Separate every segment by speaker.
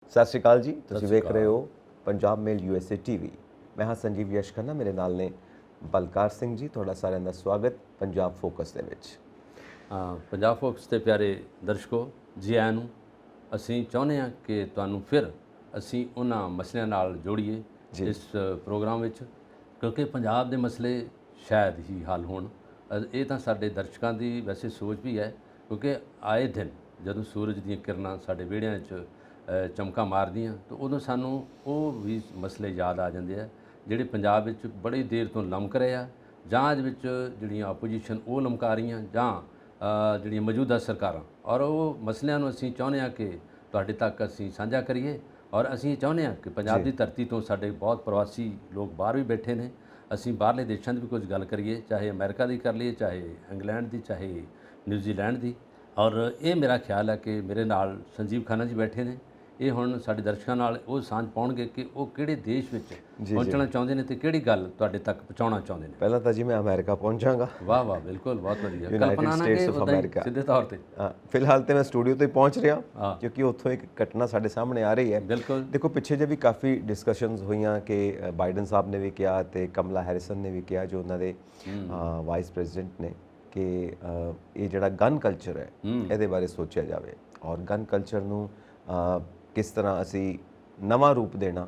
Speaker 1: ਸਤਿ ਸ਼੍ਰੀ ਅਕਾਲ ਜੀ। ਤੁਸੀਂ
Speaker 2: ਸਤਿ ਸ਼੍ਰੀ
Speaker 1: ਵੇਖ ਰਹੇ
Speaker 2: ਅਕਾਲ।
Speaker 1: ਹੋ ਪੰਜਾਬ ਮੇਲ USA ਟੀਵੀ। ਮੈਂ ਹਾਂ ਸੰਜੀਵ ਯਸ਼ ਖੰਨਾ, ਮੇਰੇ ਨਾਲ ਨੇ ਬਲਕਾਰ ਸਿੰਘ ਜੀ। ਤੁਹਾਡਾ ਸਾਰਿਆਂ ਦਾ ਸਵਾਗਤ ਪੰਜਾਬ ਫੋਕਸ ਦੇ ਵਿੱਚ।
Speaker 2: ਪੰਜਾਬ ਫੋਕਸ ਦੇ ਪਿਆਰੇ ਦਰਸ਼ਕੋ, ਜੀ ਆਇਆਂ ਨੂੰ। ਅਸੀਂ ਚਾਹੁੰਦੇ ਹਾਂ ਕਿ ਤੁਹਾਨੂੰ ਫਿਰ ਅਸੀਂ ਉਹਨਾਂ ਮਸਲਿਆਂ ਨਾਲ ਜੋੜੀਏ
Speaker 1: ਜੀ
Speaker 2: ਇਸ ਪ੍ਰੋਗਰਾਮ ਵਿੱਚ, ਕਿਉਂਕਿ ਪੰਜਾਬ ਦੇ ਮਸਲੇ ਸ਼ਾਇਦ ਹੀ ਹੱਲ ਹੋਣ। ਇਹ ਤਾਂ ਸਾਡੇ ਦਰਸ਼ਕਾਂ ਦੀ ਵੈਸੇ ਸੋਚ ਵੀ ਹੈ, ਕਿਉਂਕਿ ਆਏ ਦਿਨ ਜਦੋਂ ਸੂਰਜ ਦੀਆਂ ਕਿਰਨਾਂ ਸਾਡੇ ਵਿਹੜਿਆਂ 'ਚ ਚਮਕਾਂ ਮਾਰਦੀਆਂ ਤਾਂ ਉਦੋਂ ਸਾਨੂੰ ਉਹ ਵੀ ਮਸਲੇ ਯਾਦ ਆ ਜਾਂਦੇ ਆ ਜਿਹੜੇ ਪੰਜਾਬ ਵਿੱਚ ਬੜੀ ਦੇਰ ਤੋਂ ਲਮਕ ਰਹੇ ਆ, ਜਾਂ ਇਹਦੇ ਵਿੱਚ ਜਿਹੜੀਆਂ ਆਪੋਜੀਸ਼ਨ ਉਹ ਲਮਕਾ ਰਹੀਆਂ, ਜਾਂ ਜਿਹੜੀਆਂ ਮੌਜੂਦਾ ਸਰਕਾਰਾਂ। ਔਰ ਉਹ ਮਸਲਿਆਂ ਨੂੰ ਅਸੀਂ ਚਾਹੁੰਦੇ ਹਾਂ ਕਿ ਤੁਹਾਡੇ ਤੱਕ ਅਸੀਂ ਸਾਂਝਾ ਕਰੀਏ। ਔਰ ਅਸੀਂ ਚਾਹੁੰਦੇ ਹਾਂ ਕਿ ਪੰਜਾਬ ਦੀ ਧਰਤੀ ਤੋਂ ਸਾਡੇ ਬਹੁਤ ਪ੍ਰਵਾਸੀ ਲੋਕ ਬਾਹਰ ਵੀ ਬੈਠੇ ਨੇ, ਅਸੀਂ ਬਾਹਰਲੇ ਦੇਸ਼ਾਂ ਦੀ ਵੀ ਕੁਝ ਗੱਲ ਕਰੀਏ, ਚਾਹੇ ਅਮਰੀਕਾ ਦੀ ਕਰ ਲਈਏ, ਚਾਹੇ ਇੰਗਲੈਂਡ ਦੀ, ਚਾਹੇ ਨਿਊਜ਼ੀਲੈਂਡ ਦੀ। ਔਰ ਇਹ ਮੇਰਾ ਖਿਆਲ ਹੈ ਕਿ ਮੇਰੇ ਨਾਲ ਸੰਜੀਵ ਖੰਨਾ ਜੀ ਬੈਠੇ ਨੇ। ਇਹ ਹੁਣ ਸਾਡੇ ਦਰਸ਼ਕਾਂ ਨਾਲ ਉਹ ਸਾਂਝ ਪਾਉਣਗੇ ਕਿ ਉਹ ਕਿਹੜੇ ਦੇਸ਼ ਵਿੱਚ ਪਹੁੰਚਣਾ ਚਾਹੁੰਦੇ ਨੇ ਤੇ ਕਿਹੜੀ ਗੱਲ ਤੁਹਾਡੇ ਤੱਕ ਪਹੁੰਚਾਉਣਾ ਚਾਹੁੰਦੇ ਨੇ।
Speaker 1: ਪਹਿਲਾਂ ਤਾਂ ਜੀ ਮੈਂ ਅਮਰੀਕਾ ਪਹੁੰਚਾਂਗਾ।
Speaker 2: ਵਾਹ ਵਾਹ, ਬਿਲਕੁਲ, ਬਹੁਤ ਵਧੀਆ
Speaker 1: ਯੂਨਾਈਟਿਡ
Speaker 2: ਕਲਪਨਾ ਨਾ
Speaker 1: ਸਟੇਟਸ
Speaker 2: ਕਿ
Speaker 1: ਆਫ
Speaker 2: ਉੱਦਾਂ ਹੀ
Speaker 1: ਅਮਰੀਕਾ।
Speaker 2: ਸਿੱਧੇ ਤੌਰ ਤੇ।
Speaker 1: ਫਿਲਹਾਲ ਤੇ ਮੈਂ ਸਟੂਡੀਓ ਤੋਂ ਹੀ ਪਹੁੰਚ ਰਿਹਾ,
Speaker 2: ਹਾਂ
Speaker 1: ਕਿਉਂਕਿ ਉੱਥੋਂ ਇੱਕ ਘਟਨਾ ਸਾਡੇ ਸਾਹਮਣੇ ਆ ਰਹੀ ਹੈ।
Speaker 2: ਬਿਲਕੁਲ।
Speaker 1: ਦੇਖੋ, ਪਿੱਛੇ ਜੇ ਵੀ ਕਾਫੀ ਡਿਸਕਸ਼ਨਸ ਹੋਈਆਂ ਕਿ ਬਾਈਡਨ ਸਾਹਿਬ ਨੇ ਵੀ ਕਿਹਾ ਤੇ ਕਮਲਾ ਹੈਰਿਸਨ ਨੇ ਵੀ ਕਿਹਾ, ਜੋ ਉਹਨਾਂ ਦੇ ਵਾਈਸ ਪ੍ਰੈਜ਼ੀਡੈਂਟ ਨੇ, ਕਿ ਇਹ ਜਿਹੜਾ ਗਨ ਕਲਚਰ ਹੈ ਇਹਦੇ ਬਾਰੇ ਸੋਚਿਆ ਜਾਵੇ ਔਰ ਗਨ ਕਲਚਰ ਨੂੰ ਕਿਸ ਤਰ੍ਹਾਂ ਅਸੀਂ ਨਵਾਂ ਰੂਪ ਦੇਣਾ,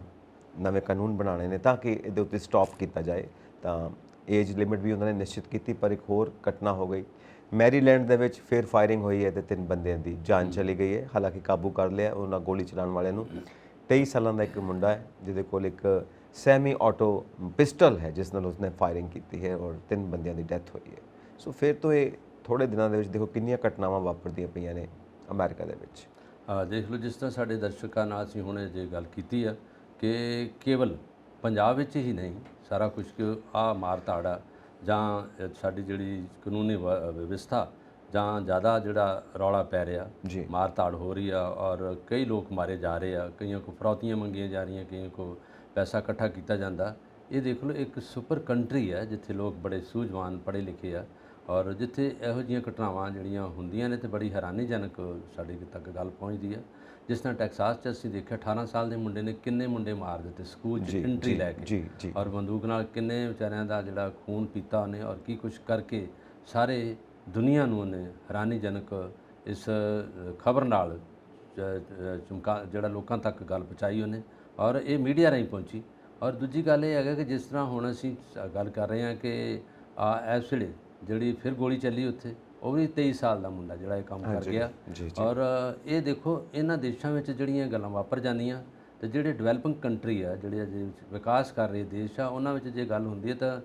Speaker 1: ਨਵੇਂ ਕਾਨੂੰਨ ਬਣਾਉਣੇ ਨੇ ਤਾਂ ਕਿ ਇਹਦੇ ਉੱਤੇ ਸਟਾਪ ਕੀਤਾ ਜਾਏ। ਤਾਂ ਏਜ ਲਿਮਿਟ ਵੀ ਉਹਨਾਂ ਨੇ ਨਿਸ਼ਚਿਤ ਕੀਤੀ, ਪਰ ਇੱਕ ਹੋਰ ਘਟਨਾ ਹੋ ਗਈ ਮੈਰੀਲੈਂਡ ਦੇ ਵਿੱਚ। ਫਿਰ ਫਾਇਰਿੰਗ ਹੋਈ ਹੈ ਤੇ 3 ਬੰਦਿਆਂ ਦੀ ਜਾਨ ਚਲੀ ਗਈ ਹੈ। ਹਾਲਾਂਕਿ ਕਾਬੂ ਕਰ ਲਿਆ ਉਹਨਾਂ ਗੋਲੀ ਚਲਾਉਣ ਵਾਲਿਆਂ ਨੂੰ। 23 ਸਾਲਾਂ ਦਾ ਇੱਕ ਮੁੰਡਾ ਹੈ ਜਿਹਦੇ ਕੋਲ ਇੱਕ ਸੈਮੀ ਆਟੋ ਪਿਸਟਲ ਹੈ, ਜਿਸ ਨਾਲ ਉਸਨੇ ਫਾਇਰਿੰਗ ਕੀਤੀ ਹੈ ਔਰ 3 ਬੰਦਿਆਂ ਦੀ ਡੈਥ ਹੋਈ ਹੈ। ਸੋ ਫਿਰ ਤੋਂ ਇਹ ਥੋੜ੍ਹੇ ਦਿਨਾਂ ਦੇ ਵਿੱਚ ਦੇਖੋ ਕਿੰਨੀਆਂ ਘਟਨਾਵਾਂ ਵਾਪਰਦੀਆਂ ਪਈਆਂ ਨੇ ਅਮਰੀਕਾ ਦੇ ਵਿੱਚ।
Speaker 2: ਦੇਖ ਲਓ, ਜਿਸ ਤਰ੍ਹਾਂ ਸਾਡੇ ਦਰਸ਼ਕਾਂ ਨਾਲ ਅਸੀਂ ਹੁਣੇ ਜੇ ਗੱਲ ਕੀਤੀ ਆ ਕਿ ਕੇਵਲ ਪੰਜਾਬ ਵਿੱਚ ਹੀ ਨਹੀਂ, ਸਾਰਾ ਕੁਝ ਕਿ ਆਹ ਮਾਰ ਧਾੜ ਜਾਂ ਸਾਡੀ ਜਿਹੜੀ ਕਾਨੂੰਨੀ ਵਿਵਸਥਾ ਜਾਂ ਜ਼ਿਆਦਾ ਜਿਹੜਾ ਰੌਲਾ ਪੈ ਰਿਹਾ,
Speaker 1: ਜੀ
Speaker 2: ਮਾਰ ਧਾੜ ਹੋ ਰਹੀ ਆ ਔਰ ਕਈ ਲੋਕ ਮਾਰੇ ਜਾ ਰਹੇ ਆ, ਕਈਆਂ ਕੋਲ ਫਰੌਤੀਆਂ ਮੰਗੀਆਂ ਜਾ ਰਹੀਆਂ, ਕਈਆਂ ਕੋਲ ਪੈਸਾ ਇਕੱਠਾ ਕੀਤਾ ਜਾਂਦਾ। ਇਹ ਦੇਖ ਲਓ, ਇੱਕ ਸੁਪਰ ਕੰਟਰੀ ਹੈ ਜਿੱਥੇ ਲੋਕ ਬੜੇ ਸੂਝਵਾਨ ਪੜ੍ਹੇ ਲਿਖੇ ਆ, ਔਰ ਜਿੱਥੇ ਇਹੋ ਜਿਹੀਆਂ ਘਟਨਾਵਾਂ ਜਿਹੜੀਆਂ ਹੁੰਦੀਆਂ ਨੇ ਤੇ ਬੜੀ ਹੈਰਾਨੀਜਨਕ ਸਾਡੇ ਤੱਕ ਗੱਲ ਪਹੁੰਚਦੀ ਹੈ। ਜਿਸ ਤਰ੍ਹਾਂ ਟੈਕਸਾਸ 'ਚ ਅਸੀਂ ਦੇਖਿਆ 18 ਸਾਲ ਦੇ ਮੁੰਡੇ ਨੇ ਕਿੰਨੇ ਮੁੰਡੇ ਮਾਰ ਦਿੱਤੇ ਸਕੂਲ 'ਚ ਐਂਟਰੀ ਲੈ ਕੇ,
Speaker 1: ਜੀ ਜੀ
Speaker 2: ਔਰ ਬੰਦੂਕ ਨਾਲ ਕਿੰਨੇ ਵਿਚਾਰਿਆਂ ਦਾ ਜਿਹੜਾ ਖੂਨ ਪੀਤਾ ਉਹਨੇ, ਔਰ ਕੀ ਕੁਛ ਕਰਕੇ ਸਾਰੇ ਦੁਨੀਆ ਨੂੰ ਉਹਨੇ ਹੈਰਾਨੀਜਨਕ ਇਸ ਖਬਰ ਨਾਲ ਚਮਕਾ ਜਿਹੜਾ ਲੋਕਾਂ ਤੱਕ ਗੱਲ ਪਹੁੰਚਾਈ ਉਹਨੇ, ਔਰ ਇਹ ਮੀਡੀਆ ਰਾਹੀਂ ਪਹੁੰਚੀ। ਔਰ ਦੂਜੀ ਗੱਲ ਇਹ ਹੈਗਾ ਕਿ ਜਿਸ ਤਰ੍ਹਾਂ ਹੁਣ ਅਸੀਂ ਗੱਲ ਕਰ ਰਹੇ ਹਾਂ ਕਿ ਇਸ ਵੇਲੇ ਜਿਹੜੀ ਫਿਰ ਗੋਲੀ ਚੱਲੀ ਉੱਥੇ, ਉਹ ਵੀ 23 ਸਾਲ ਦਾ ਮੁੰਡਾ ਜਿਹੜਾ ਇਹ ਕੰਮ ਕਰ ਗਿਆ। ਔਰ ਇਹ ਦੇਖੋ, ਇਹਨਾਂ ਦੇਸ਼ਾਂ ਵਿੱਚ ਜਿਹੜੀਆਂ ਗੱਲਾਂ ਵਾਪਰ ਜਾਂਦੀਆਂ ਤੇ ਜਿਹੜੇ ਡਿਵੈਲਪਿੰਗ ਕੰਟਰੀ ਆ, ਜਿਹੜੇ ਅਜੇ ਵਿਕਾਸ ਕਰ ਰਹੇ ਦੇਸ਼ ਆ, ਉਹਨਾਂ ਵਿੱਚ ਜੇ ਗੱਲ ਹੁੰਦੀ ਹੈ ਤਾਂ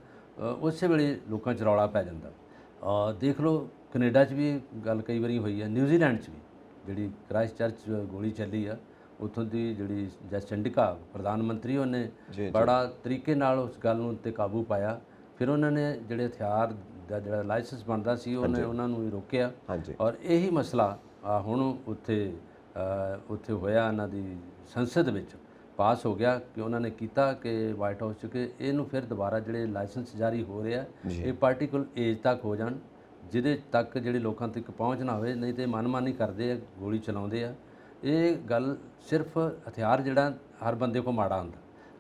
Speaker 2: ਉਸੇ ਵੇਲੇ ਲੋਕਾਂ 'ਚ ਰੌਲਾ ਪੈ ਜਾਂਦਾ। ਦੇਖ ਲਓ, ਕੈਨੇਡਾ 'ਚ ਵੀ ਗੱਲ ਕਈ ਵਾਰੀ ਹੋਈ ਹੈ, ਨਿਊਜ਼ੀਲੈਂਡ 'ਚ ਵੀ ਜਿਹੜੀ ਕ੍ਰਾਈਸਟ ਚਰਚ ਗੋਲੀ ਚੱਲੀ ਆ, ਉੱਥੋਂ ਦੀ ਜਿਹੜੀ ਜੈਸਿੰਡਿਕਾ ਪ੍ਰਧਾਨ ਮੰਤਰੀ, ਉਹਨੇ ਬੜਾ ਤਰੀਕੇ ਨਾਲ ਉਸ ਗੱਲ ਨੂੰ ਉੱਤੇ ਕਾਬੂ ਪਾਇਆ। ਫਿਰ ਉਹਨਾਂ ਨੇ ਜਿਹੜੇ ਹਥਿਆਰ ਦਾ ਜਿਹੜਾ ਲਾਇਸੈਂਸ ਬਣਦਾ ਸੀ ਉਹਨੇ ਉਹਨਾਂ ਨੂੰ ਵੀ ਰੋਕਿਆ। ਔਰ ਇਹੀ ਮਸਲਾ ਹੁਣ ਉੱਥੇ ਹੋਇਆ, ਇਹਨਾਂ ਦੀ ਸੰਸਦ ਵਿੱਚ ਪਾਸ ਹੋ ਗਿਆ ਕਿ ਉਹਨਾਂ ਨੇ ਕੀਤਾ ਕਿ ਵਾਈਟ ਹਾਊਸ 'ਚ ਕਿ ਇਹਨੂੰ ਫਿਰ ਦੁਬਾਰਾ ਜਿਹੜੇ ਲਾਇਸੈਂਸ ਜਾਰੀ ਹੋ ਰਿਹਾ ਇਹ ਪਾਰਟੀਕਲ ਏਜ ਤੱਕ ਹੋ ਜਾਣ, ਜਿਹਦੇ ਤੱਕ ਜਿਹੜੇ ਲੋਕਾਂ ਤੱਕ ਪਹੁੰਚ ਨਾ ਹੋਵੇ। ਨਹੀਂ ਤਾਂ ਮਨਮਾਨੀ ਕਰਦੇ ਆ, ਗੋਲੀ ਚਲਾਉਂਦੇ ਆ। ਇਹ ਗੱਲ ਸਿਰਫ ਹਥਿਆਰ ਜਿਹੜਾ ਹਰ ਬੰਦੇ ਕੋਲ ਮਾੜਾ ਹੁੰਦਾ,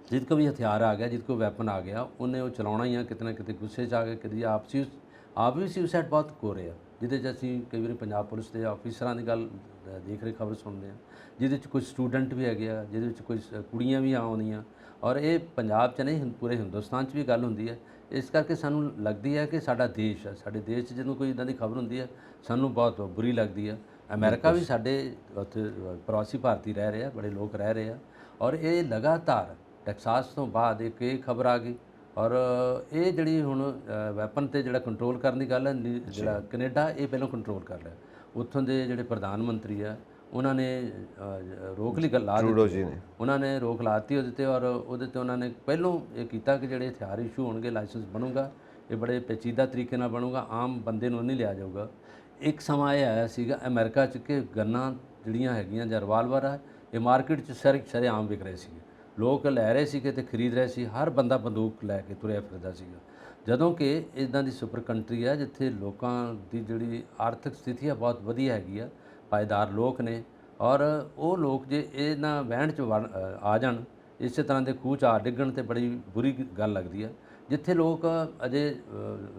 Speaker 2: ਜਿਸ ਕੋ ਵੀ ਹਥਿਆਰ ਆ ਗਿਆ, ਜਿਸ ਕੋ ਵੈਪਨ ਆ ਗਿਆ, ਉਹਨੇ ਉਹ ਚਲਾਉਣਾ ਹੀ ਆ। ਕਿਤੇ ਨਾ ਕਿਤੇ ਗੁੱਸੇ 'ਚ ਆ ਕੇ ਕਦੀ ਆਪ ਵੀ ਸੁਸਾਈਡ ਬਹੁਤ ਹੋ ਰਹੇ ਆ, ਜਿਹਦੇ 'ਚ ਅਸੀਂ ਕਈ ਵਾਰੀ ਪੰਜਾਬ ਪੁਲਿਸ ਦੇ ਆਫਿਸਰਾਂ ਦੀ ਗੱਲ ਦੇਖ ਰਹੇ, ਖਬਰ ਸੁਣਦੇ ਹਾਂ, ਜਿਹਦੇ 'ਚ ਕੁਝ ਸਟੂਡੈਂਟ ਵੀ ਹੈਗੇ ਆ, ਜਿਹਦੇ ਵਿੱਚ ਕੁਝ ਕੁੜੀਆਂ ਵੀ ਆਉਂਦੀਆਂ। ਔਰ ਇਹ ਪੰਜਾਬ 'ਚ ਨਹੀਂ, ਪੂਰੇ ਹਿੰਦੁਸਤਾਨ 'ਚ ਵੀ ਗੱਲ ਹੁੰਦੀ ਹੈ। ਇਸ ਕਰਕੇ ਸਾਨੂੰ ਲੱਗਦੀ ਹੈ ਕਿ ਸਾਡਾ ਦੇਸ਼ ਹੈ, ਸਾਡੇ ਦੇਸ਼ 'ਚ ਜਦੋਂ ਕੋਈ ਇੱਦਾਂ ਦੀ ਖਬਰ ਹੁੰਦੀ ਹੈ ਸਾਨੂੰ ਬਹੁਤ ਬੁਰੀ ਲੱਗਦੀ ਹੈ। ਅਮਰੀਕਾ ਵੀ ਸਾਡੇ ਉੱਥੇ ਪ੍ਰਵਾਸੀ ਭਾਰਤੀ ਰਹਿ ਰਹੇ ਆ, ਬੜੇ ਲੋਕ ਰਹਿ ਰਹੇ ਆ, ਔਰ ਇਹ ਲਗਾਤਾਰ ਟੈਕਸਾਸ ਤੋਂ ਬਾਅਦ ਇੱਕ ਇਹ ਖਬਰ ਆ ਗਈ। ਔਰ ਇਹ ਜਿਹੜੀ ਹੁਣ ਵੈਪਨ 'ਤੇ ਜਿਹੜਾ ਕੰਟਰੋਲ ਕਰਨ ਦੀ ਗੱਲ ਹੈ, ਜਿਹੜਾ ਕੈਨੇਡਾ ਇਹ ਪਹਿਲਾਂ ਕੰਟਰੋਲ ਕਰ ਲਿਆ। ਉੱਥੋਂ ਦੇ ਜਿਹੜੇ ਪ੍ਰਧਾਨ ਮੰਤਰੀ ਆ, ਉਹਨਾਂ ਨੇ ਰੋਕ ਲਈ ਗੱਲ ਲਾ ਦਿੱਤੀ, ਉਹਨਾਂ ਨੇ ਰੋਕ ਲਾ ਦਿੱਤੀ ਉਹਦੇ 'ਤੇ। ਔਰ ਉਹਦੇ 'ਤੇ ਉਹਨਾਂ ਨੇ ਪਹਿਲੋਂ ਇਹ ਕੀਤਾ ਕਿ ਜਿਹੜੇ ਹਥਿਆਰ ਇਸ਼ੂ ਹੋਣਗੇ, ਲਾਇਸੈਂਸ ਬਣੂਗਾ, ਇਹ ਬੜੇ ਪੇਚੀਦਾ ਤਰੀਕੇ ਨਾਲ ਬਣੂਗਾ, ਆਮ ਬੰਦੇ ਨੂੰ ਨਹੀਂ ਲਿਆ ਜਾਊਗਾ। ਇੱਕ ਸਮਾਂ ਇਹ ਆਇਆ ਸੀਗਾ ਅਮਰੀਕਾ 'ਚ ਕਿ ਗੰਨਾਂ ਜਿਹੜੀਆਂ ਹੈਗੀਆਂ ਜਾਂ ਰਿਵਾਲਵਰ ਆ, ਇਹ ਮਾਰਕੀਟ 'ਚ ਸ਼ਰੇਆਮ ਵਿਕ ਰਹੇ ਸੀਗੇ, ਲੋਕ ਲੈ ਰਹੇ ਸੀਗੇ ਤੇ ਖਰੀਦ ਰਹੇ ਸੀ, ਹਰ ਬੰਦਾ ਬੰਦੂਕ ਲੈ ਕੇ ਤੁਰਿਆ ਫਿਰਦਾ ਸੀਗਾ। ਜਦੋਂ ਕਿ ਇੱਦਾਂ ਦੀ ਸੁਪਰ ਕੰਟਰੀ ਆ ਜਿੱਥੇ ਲੋਕਾਂ ਦੀ ਜਿਹੜੀ ਆਰਥਿਕ ਸਥਿਤੀ ਆ ਬਹੁਤ ਵਧੀਆ ਹੈਗੀ ਆ, ਪਾਏਦਾਰ ਲੋਕ ਨੇ, ਔਰ ਉਹ ਲੋਕ ਜੇ ਇਹਨਾਂ ਵਹਿਣ 'ਚ ਆ ਜਾਣ, ਇਸੇ ਤਰ੍ਹਾਂ ਦੇ ਖੂਹ 'ਚ ਆ ਡਿੱਗਣ ਤੇ ਬੜੀ ਬੁਰੀ ਗੱਲ ਲੱਗਦੀ ਹੈ। ਜਿੱਥੇ ਲੋਕ ਅਜੇ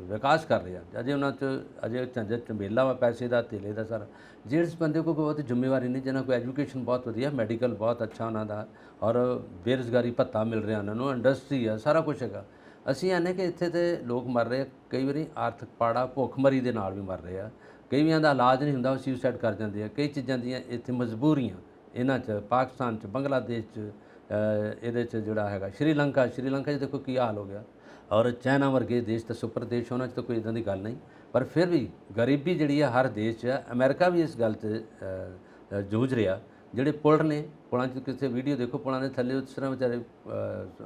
Speaker 2: ਵਿਕਾਸ ਕਰ ਰਹੇ ਆ, ਅਜੇ ਉਹਨਾਂ 'ਚ ਅਜੇ ਝੰਜਟ ਝਮੇਲਾ ਵਾ ਪੈਸੇ ਦਾ, ਧੇਲੇ ਦਾ ਸਾਰਾ। ਜਿਸ ਬੰਦੇ ਕੋਲ ਕੋਈ ਬਹੁਤ ਜ਼ਿੰਮੇਵਾਰੀ ਨਹੀਂ, ਜਿਹਨਾਂ ਕੋਲ ਐਜੂਕੇਸ਼ਨ ਬਹੁਤ ਵਧੀਆ, ਮੈਡੀਕਲ ਬਹੁਤ ਅੱਛਾ ਉਹਨਾਂ ਦਾ, ਔਰ ਬੇਰੁਜ਼ਗਾਰੀ ਭੱਤਾ ਮਿਲ ਰਿਹਾ ਉਹਨਾਂ ਨੂੰ, ਇੰਡਸਟਰੀ ਆ, ਸਾਰਾ ਕੁਛ ਹੈਗਾ। ਅਸੀਂ ਆਨੇ ਕਿ ਇੱਥੇ ਤੇ ਲੋਕ ਮਰ ਰਹੇ ਆ, ਕਈ ਵਾਰੀ ਆਰਥਿਕ ਪਾੜਾ ਭੁੱਖਮਰੀ ਦੇ ਨਾਲ ਵੀ ਮਰ ਰਹੇ ਆ, ਕਈਆਂ ਦਾ ਇਲਾਜ ਨਹੀਂ ਹੁੰਦਾ, ਉਹ ਸੁਸਾਈਡ ਕਰ ਜਾਂਦੇ ਆ। ਕਈ ਚੀਜ਼ਾਂ ਦੀਆਂ ਇੱਥੇ ਮਜਬੂਰੀਆਂ ਇਹਨਾਂ 'ਚ, ਪਾਕਿਸਤਾਨ 'ਚ, ਬੰਗਲਾਦੇਸ਼ 'ਚ, ਇਹਦੇ 'ਚ ਜਿਹੜਾ ਹੈਗਾ ਸ਼੍ਰੀਲੰਕਾ 'ਚ ਦੇਖੋ ਕੀ ਹਾਲ ਹੋ ਗਿਆ। ਔਰ ਚਾਈਨਾ ਵਰਗੇ ਦੇਸ਼ ਤਾਂ ਸੁਪਰ ਦੇਸ਼, ਉਹਨਾਂ 'ਚ ਤਾਂ ਕੋਈ ਇੱਦਾਂ ਦੀ ਗੱਲ ਨਹੀਂ, ਪਰ ਫਿਰ ਵੀ ਗਰੀਬੀ ਜਿਹੜੀ ਆ ਹਰ ਦੇਸ਼ 'ਚ ਆ। ਅਮਰੀਕਾ ਵੀ ਇਸ ਗੱਲ 'ਤੇ ਜੂਝ ਰਿਹਾ। ਜਿਹੜੇ ਪੁਲ ਨੇ, ਪੁਲਾਂ 'ਚ ਕਿਸੇ ਵੀਡੀਓ ਦੇਖੋ, ਪੁਲਾਂ ਦੇ ਥੱਲੇ ਉਸ ਤਰ੍ਹਾਂ ਵਿਚਾਰੇ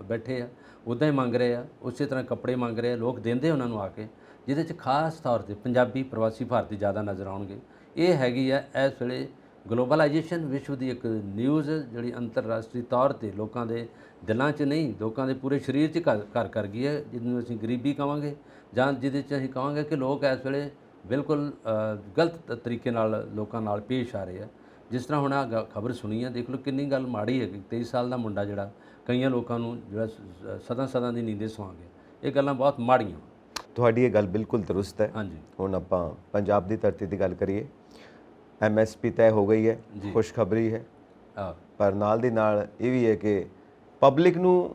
Speaker 2: ਬੈਠੇ ਆ, ਉੱਦਾਂ ਹੀ ਮੰਗ ਰਹੇ ਆ, ਉਸੇ ਤਰ੍ਹਾਂ ਕੱਪੜੇ ਮੰਗ ਰਹੇ ਆ, ਲੋਕ ਦਿੰਦੇ ਉਹਨਾਂ ਨੂੰ ਆ ਕੇ, ਜਿਹਦੇ 'ਚ ਖਾਸ ਤੌਰ 'ਤੇ ਪੰਜਾਬੀ ਪ੍ਰਵਾਸੀ ਭਾਰਤੀ ਜ਼ਿਆਦਾ ਨਜ਼ਰ ਆਉਣਗੇ। ਇਹ ਹੈਗੀ ਆ ਇਸ ਵੇਲੇ ਗਲੋਬਲਾਈਜੇਸ਼ਨ, ਵਿਸ਼ਵ ਦੀ ਇੱਕ ਨਿਊਜ਼ ਜਿਹੜੀ ਅੰਤਰਰਾਸ਼ਟਰੀ ਤੌਰ 'ਤੇ ਲੋਕਾਂ ਦੇ ਦਿਲਾਂ 'ਚ ਨਹੀਂ, ਲੋਕਾਂ ਦੇ ਪੂਰੇ ਸਰੀਰ 'ਚ ਘਰ ਕਰ ਗਈ ਹੈ, ਜਿਹਨੂੰ ਅਸੀਂ ਗਰੀਬੀ ਕਹਾਂਗੇ, ਜਾਂ ਜਿਹਦੇ 'ਚ ਅਸੀਂ ਕਹਾਂਗੇ ਕਿ ਲੋਕ ਇਸ ਵੇਲੇ ਬਿਲਕੁਲ ਗਲਤ ਤਰੀਕੇ ਨਾਲ ਲੋਕਾਂ ਨਾਲ ਪੇਸ਼ ਆ ਰਹੇ ਆ। ਜਿਸ ਤਰ੍ਹਾਂ ਹੁਣ ਆਹ ਖਬਰ ਸੁਣੀ ਹੈ, ਦੇਖ ਲਓ ਕਿੰਨੀ ਗੱਲ ਮਾੜੀ ਹੈ ਕਿ 23 ਸਾਲ ਦਾ ਮੁੰਡਾ ਜਿਹੜਾ ਕਈਆਂ ਲੋਕਾਂ ਨੂੰ ਜਿਹੜਾ ਸਦਾ ਦੀ ਨੀਂਦੇ ਸਵਾ ਗਿਆ। ਇਹ ਗੱਲਾਂ ਬਹੁਤ ਮਾੜੀਆਂ।
Speaker 1: ਤੁਹਾਡੀ ਇਹ ਗੱਲ ਬਿਲਕੁਲ ਦਰੁਸਤ ਹੈ।
Speaker 2: ਹਾਂਜੀ,
Speaker 1: ਹੁਣ ਆਪਾਂ ਪੰਜਾਬ ਦੀ ਧਰਤੀ ਦੀ ਗੱਲ ਕਰੀਏ, MSP ਤੈਅ ਹੋ ਗਈ ਹੈ, ਖੁਸ਼ਖਬਰੀ ਹੈ, ਪਰ ਨਾਲ ਦੀ ਨਾਲ ਇਹ ਵੀ ਹੈ ਕਿ ਪਬਲਿਕ ਨੂੰ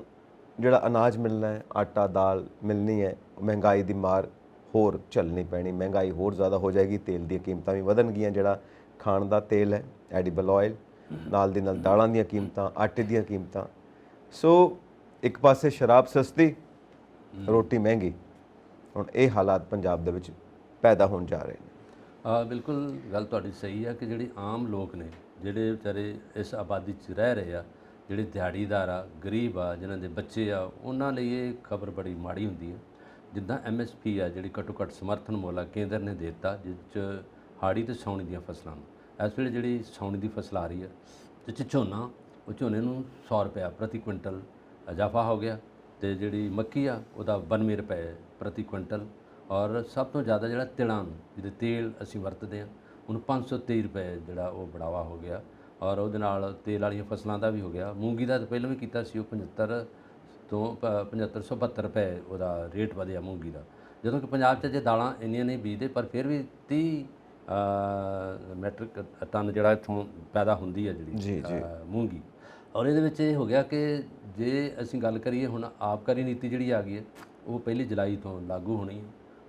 Speaker 1: ਜਿਹੜਾ ਅਨਾਜ ਮਿਲਣਾ ਹੈ, ਆਟਾ ਦਾਲ ਮਿਲਣੀ ਹੈ, ਮਹਿੰਗਾਈ ਦੀ ਮਾਰ ਹੋਰ ਝੱਲਣੀ ਪੈਣੀ, ਮਹਿੰਗਾਈ ਹੋਰ ਜ਼ਿਆਦਾ ਹੋ ਜਾਏਗੀ, ਤੇਲ ਦੀਆਂ ਕੀਮਤਾਂ ਵੀ ਵਧਣਗੀਆਂ, ਜਿਹੜਾ ਖਾਣ ਦਾ ਤੇਲ ਹੈ, ਐਡੀਬਲ ਆਇਲ, ਨਾਲ ਦੀ ਨਾਲ ਦਾਲਾਂ ਦੀਆਂ ਕੀਮਤਾਂ, ਆਟੇ ਦੀਆਂ ਕੀਮਤਾਂ। ਸੋ ਇੱਕ ਪਾਸੇ ਸ਼ਰਾਬ ਸਸਤੀ, ਰੋਟੀ ਮਹਿੰਗੀ। ਹੁਣ ਇਹ ਹਾਲਾਤ ਪੰਜਾਬ ਦੇ ਵਿੱਚ ਪੈਦਾ ਹੋਣ ਜਾ ਰਹੇ ਨੇ।
Speaker 2: ਬਿਲਕੁਲ ਗੱਲ ਤੁਹਾਡੀ ਸਹੀ ਹੈ ਕਿ ਜਿਹੜੀ ਆਮ ਲੋਕ ਨੇ, ਜਿਹੜੇ ਵਿਚਾਰੇ ਇਸ ਆਬਾਦੀ 'ਚ ਰਹਿ ਰਹੇ ਆ, ਜਿਹੜੇ ਦਿਹਾੜੀਦਾਰ ਆ, ਗਰੀਬ ਆ, ਜਿਨ੍ਹਾਂ ਦੇ ਬੱਚੇ ਆ, ਉਹਨਾਂ ਲਈ ਇਹ ਖਬਰ ਬੜੀ ਮਾੜੀ ਹੁੰਦੀ ਹੈ। ਜਿੱਦਾਂ MSP ਆ, ਜਿਹੜੀ ਘੱਟੋ ਘੱਟ ਸਮਰਥਨ ਮੁੱਲ ਕੇਂਦਰ ਨੇ ਦੇ ਦਿੱਤਾ, ਜਿਸ 'ਚ ਹਾੜੀ ਤੇ ਸਾਉਣੀ ਦੀਆਂ ਫਸਲਾਂ ਨੂੰ, ਇਸ ਵੇਲੇ ਜਿਹੜੀ ਸਾਉਣੀ ਦੀ ਫਸਲ ਆ ਰਹੀ ਹੈ, ਜਿਸ 'ਚ ਝੋਨਾ, ਉਹ ਝੋਨੇ ਨੂੰ 100 ਰੁਪਇਆ ਪ੍ਰਤੀ ਕੁਇੰਟਲ ਇਜ਼ਾਫਾ ਹੋ ਗਿਆ, ਅਤੇ ਜਿਹੜੀ ਮੱਕੀ ਆ ਉਹਦਾ 92 ਰੁਪਏ ਪ੍ਰਤੀ ਕੁਇੰਟਲ, ਔਰ ਸਭ ਤੋਂ ਜ਼ਿਆਦਾ ਜਿਹੜਾ ਤਿਲਾਂ ਨੂੰ, ਜਿਹਦੇ ਤੇਲ ਅਸੀਂ ਵਰਤਦੇ ਹਾਂ, ਉਹਨੂੰ 523 ਰੁਪਏ ਜਿਹੜਾ ਉਹ ਬੜਾਵਾ ਹੋ ਗਿਆ, ਔਰ ਉਹਦੇ ਨਾਲ ਤੇਲ ਵਾਲੀਆਂ ਫਸਲਾਂ ਦਾ ਵੀ ਹੋ ਗਿਆ। ਮੂੰਗੀ ਦਾ ਤਾਂ ਪਹਿਲਾਂ ਵੀ ਕੀਤਾ ਸੀ, ਉਹ 75 ਤੋਂ 7572 ਰੁਪਏ ਉਹਦਾ ਰੇਟ ਵਧਿਆ ਮੂੰਗੀ ਦਾ। ਜਦੋਂ ਕਿ ਪੰਜਾਬ 'ਚ ਜੇ ਦਾਲਾਂ ਇੰਨੀਆਂ ਨਹੀਂ ਬੀਜਦੇ, ਪਰ ਫਿਰ ਵੀ 30 ਮੈਟਰਿਕ ਟਨ ਜਿਹੜਾ ਇੱਥੋਂ ਪੈਦਾ ਹੁੰਦੀ ਹੈ ਜਿਹੜੀ ਮੂੰਗੀ। ਔਰ ਇਹਦੇ ਵਿੱਚ ਇਹ ਹੋ ਗਿਆ ਕਿ ਜੇ ਅਸੀਂ ਗੱਲ ਕਰੀਏ, ਹੁਣ ਆਬਕਾਰੀ ਨੀਤੀ ਜਿਹੜੀ ਆ ਗਈ ਹੈ, ਉਹ 1 ਜੁਲਾਈ ਤੋਂ ਲਾਗੂ ਹੋਣੀ ਹੈ,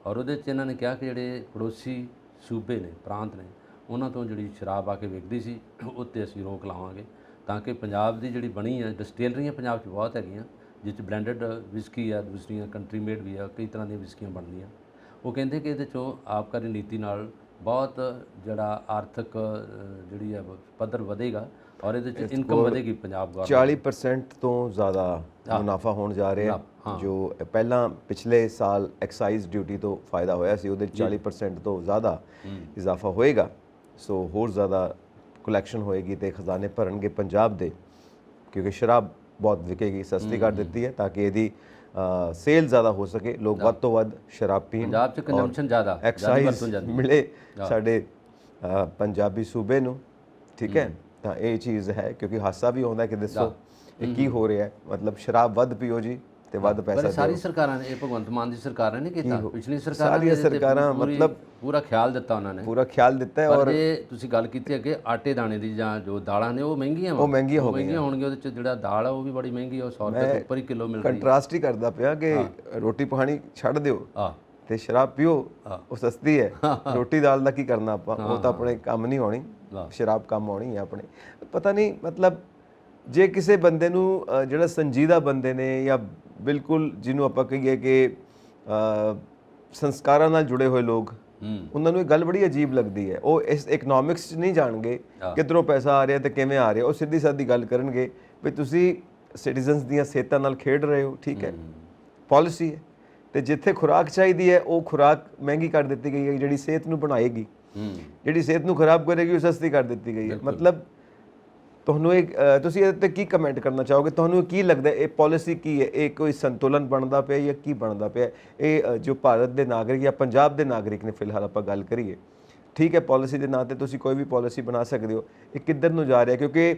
Speaker 2: ਔਰ ਉਹਦੇ 'ਚ ਇਹਨਾਂ ਨੇ ਕਿਹਾ ਕਿ ਜਿਹੜੇ ਪੜੋਸੀ ਸੂਬੇ ਨੇ, ਪ੍ਰਾਂਤ ਨੇ, ਉਹਨਾਂ ਤੋਂ ਜਿਹੜੀ ਸ਼ਰਾਬ ਆ ਕੇ ਵਿਕਦੀ ਸੀ, ਉੱਤੇ ਅਸੀਂ ਰੋਕ ਲਾਵਾਂਗੇ, ਤਾਂ ਕਿ ਪੰਜਾਬ ਦੀ ਜਿਹੜੀ ਬਣੀ ਹੈ, ਡਿਸਟਿਲਰੀਆਂ ਪੰਜਾਬ 'ਚ ਬਹੁਤ ਹੈਗੀਆਂ, ਜਿਸ 'ਚ ਬਲੈਂਡਡ ਵਿਸਕੀ ਆ, ਦੂਸਰੀਆਂ ਕੰਟਰੀ ਮੇਡ ਵੀ ਆ, ਕਈ ਤਰ੍ਹਾਂ ਦੀਆਂ ਵਿਸਕੀਆਂ ਬਣਦੀਆਂ। ਉਹ ਕਹਿੰਦੇ ਕਿ ਇਹਦੇ 'ਚੋਂ ਆਬਕਾਰੀ ਨੀਤੀ ਨਾਲ ਬਹੁਤ ਜਿਹੜਾ ਆਰਥਿਕ ਜਿਹੜੀ ਆ ਪੱਧਰ ਵਧੇਗਾ, ਔਰ ਇਹਦੇ 'ਚ ਇਨਕਮ ਵਧੇਗੀ ਪੰਜਾਬ ਗੌਰਮੈਂਟ।
Speaker 1: 40% ਤੋਂ ਜ਼ਿਆਦਾ ਮੁਨਾਫਾ ਹੋਣ ਜਾ ਰਿਹਾ। ਜੋ ਪਹਿਲਾਂ ਪਿਛਲੇ ਸਾਲ ਐਕਸਾਈਜ਼ ਡਿਊਟੀ ਤੋਂ ਫਾਇਦਾ ਹੋਇਆ ਸੀ, ਉਹਦੇ 40% ਤੋਂ ਜ਼ਿਆਦਾ ਇਜ਼ਾਫਾ ਹੋਏਗਾ। ਸੋ ਹੋਰ ਜ਼ਿਆਦਾ ਕਲੈਕਸ਼ਨ ਹੋਏਗੀ ਤੇ ਖਜ਼ਾਨੇ ਭਰਨਗੇ ਪੰਜਾਬ ਦੇ, ਕਿਉਂਕਿ ਸ਼ਰਾਬ ਬਹੁਤ ਵਿਕੇਗੀ, ਸਸਤੀ ਕਰ ਦਿੱਤੀ ਹੈ ਤਾਂ ਕਿ ਇਹਦੀ ਸੇਲ ਜ਼ਿਆਦਾ ਹੋ ਸਕੇ, ਲੋਕ ਵੱਧ ਤੋਂ ਵੱਧ ਸ਼ਰਾਬ ਪੀਣ,
Speaker 2: ਪੰਜਾਬ 'ਚ ਕੰਜ਼ੰਪਸ਼ਨ ਜ਼ਿਆਦਾ,
Speaker 1: ਐਕਸਾਈਜ਼ ਮਿਲੇ ਸਾਡੇ ਪੰਜਾਬੀ ਸੂਬੇ ਨੂੰ। ਠੀਕ ਹੈ, ਤਾਂ ਇਹ ਚੀਜ਼ ਹੈ, ਕਿਉਂਕਿ ਹਾਸਾ ਵੀ ਆਉਂਦਾ ਕਿ ਦੱਸੋ ਇਹ ਕੀ ਹੋ ਰਿਹਾ ਹੈ, ਮਤਲਬ ਸ਼ਰਾਬ ਵੱਧ ਪੀਓ ਜੀ ਤੇ ਵੱਧ ਪੈਸਾ ਦਿਓ।
Speaker 2: ਸਾਰੀ ਸਰਕਾਰਾਂ ਨੇ, ਇਹ ਭਗਵੰਤ ਮਾਨ ਦੀ ਸਰਕਾਰਾਂ ਨੇ ਕੀਤਾ, ਪਿਛਲੀ
Speaker 1: ਸਾਰੀਆਂ ਸਰਕਾਰਾਂ ਮਤਲਬ
Speaker 2: ਪੂਰਾ ਖਿਆਲ ਦਿੱਤਾ, ਉਹਨਾਂ ਨੇ
Speaker 1: ਪੂਰਾ ਖਿਆਲ ਦਿੱਤਾ ਹੈ।
Speaker 2: ਔਰ ਜੇ ਤੁਸੀਂ ਗੱਲ ਕੀਤੀ ਅੱਗੇ ਆਟੇ ਦਾਣੇ ਦੀ, ਜਾਂ ਜੋ ਦਾਲਾਂ ਨੇ ਉਹ ਮਹਿੰਗੀਆਂ
Speaker 1: ਮਹਿੰਗੀਆਂ
Speaker 2: ਹੋਣਗੀਆਂ, ਉਹਦੇ 'ਚ ਜਿਹੜਾ ਦਾਲ ਆ ਉਹ ਵੀ ਬੜੀ ਮਹਿੰਗੀ, ਉਹ 100 ਰੁਪਏ ਤੋਂ ਉੱਪਰ ਹੀ ਕਿਲੋ ਮਿਲ ਰਹੀ ਹੈ।
Speaker 1: ਕੰਟਰਾਸਟ ਹੀ ਕਰਦਾ ਪਿਆ ਕਿ ਰੋਟੀ ਪਾਣੀ ਛੱਡ ਦਿਓ ਤੇ ਸ਼ਰਾਬ ਪੀਓ, ਉਹ ਸਸਤੀ ਹੈ। ਰੋਟੀ ਦਾਲ ਦਾ ਕੀ ਕਰਨਾ ਆਪਾਂ, ਉਹ ਤਾਂ ਆਪਣੇ ਕੰਮ ਨਹੀਂ ਆਉਣੀ, ਸ਼ਰਾਬ ਕੰਮ ਆਉਣੀ ਹੈ ਆਪਣੇ। ਪਤਾ ਨਹੀਂ ਮਤਲਬ ਜੇ ਕਿਸੇ ਬੰਦੇ ਨੂੰ ਜਿਹੜਾ ਸੰਜੀਦਾ ਬੰਦੇ ਨੇ, ਜਾਂ ਬਿਲਕੁਲ ਜਿਹਨੂੰ ਆਪਾਂ ਕਹੀਏ ਕਿ ਸੰਸਕਾਰਾਂ ਨਾਲ ਜੁੜੇ ਹੋਏ ਲੋਕ, ਉਹਨਾਂ ਨੂੰ ਇਹ ਗੱਲ ਬੜੀ ਅਜੀਬ ਲੱਗਦੀ ਹੈ। ਉਹ ਇਸ ਇਕਨੋਮਿਕਸ 'ਚ ਨਹੀਂ ਜਾਣਗੇ ਕਿੱਧਰੋਂ ਪੈਸਾ ਆ ਰਿਹਾ ਤੇ ਕਿਵੇਂ ਆ ਰਿਹਾ। ਉਹ ਸਿੱਧੀ ਸਾਦੀ ਗੱਲ ਕਰਨਗੇ ਵੀ ਤੁਸੀਂ ਸਿਟੀਜ਼ਨਸ ਦੀਆਂ ਸਿਹਤਾਂ ਨਾਲ ਖੇਡ ਰਹੇ ਹੋ। ਠੀਕ ਹੈ, ਪਾਲਿਸੀ ਹੈ, ਤੇ ਜਿੱਥੇ ਖੁਰਾਕ ਚਾਹੀਦੀ ਹੈ ਉਹ ਖੁਰਾਕ ਮਹਿੰਗੀ ਕਰ ਦਿੱਤੀ ਗਈ ਹੈ, ਜਿਹੜੀ ਸਿਹਤ ਨੂੰ ਬਣਾਏਗੀ, ਜਿਹੜੀ ਸਿਹਤ ਨੂੰ ਖਰਾਬ ਕਰੇਗੀ ਉਹ ਸਸਤੀ ਕਰ ਦਿੱਤੀ ਗਈ ਹੈ। ਮਤਲਬ ਤੁਹਾਨੂੰ ਇਹ ਤੁਸੀਂ ਇਹਦੇ 'ਤੇ ਕੀ ਕਮੈਂਟ ਕਰਨਾ ਚਾਹੋਗੇ? ਤੁਹਾਨੂੰ ਕੀ ਲੱਗਦਾ ਇਹ ਪਾਲਿਸੀ ਕੀ ਹੈ? ਇਹ ਕੋਈ ਸੰਤੁਲਨ ਬਣਦਾ ਪਿਆ ਜਾਂ ਕੀ ਬਣਦਾ ਪਿਆ? ਇਹ ਜੋ ਭਾਰਤ ਦੇ ਨਾਗਰਿਕ ਜਾਂ ਪੰਜਾਬ ਦੇ ਨਾਗਰਿਕ ਨੇ, ਫਿਲਹਾਲ ਆਪਾਂ ਗੱਲ ਕਰੀਏ, ਠੀਕ ਹੈ ਪਾਲਿਸੀ ਦੇ ਨਾਂ ਤੇ ਤੁਸੀਂ ਕੋਈ ਵੀ ਪਾਲਿਸੀ ਬਣਾ ਸਕਦੇ ਹੋ, ਇਹ ਕਿੱਧਰ ਨੂੰ ਜਾ ਰਿਹਾ ਕਿਉਂਕਿ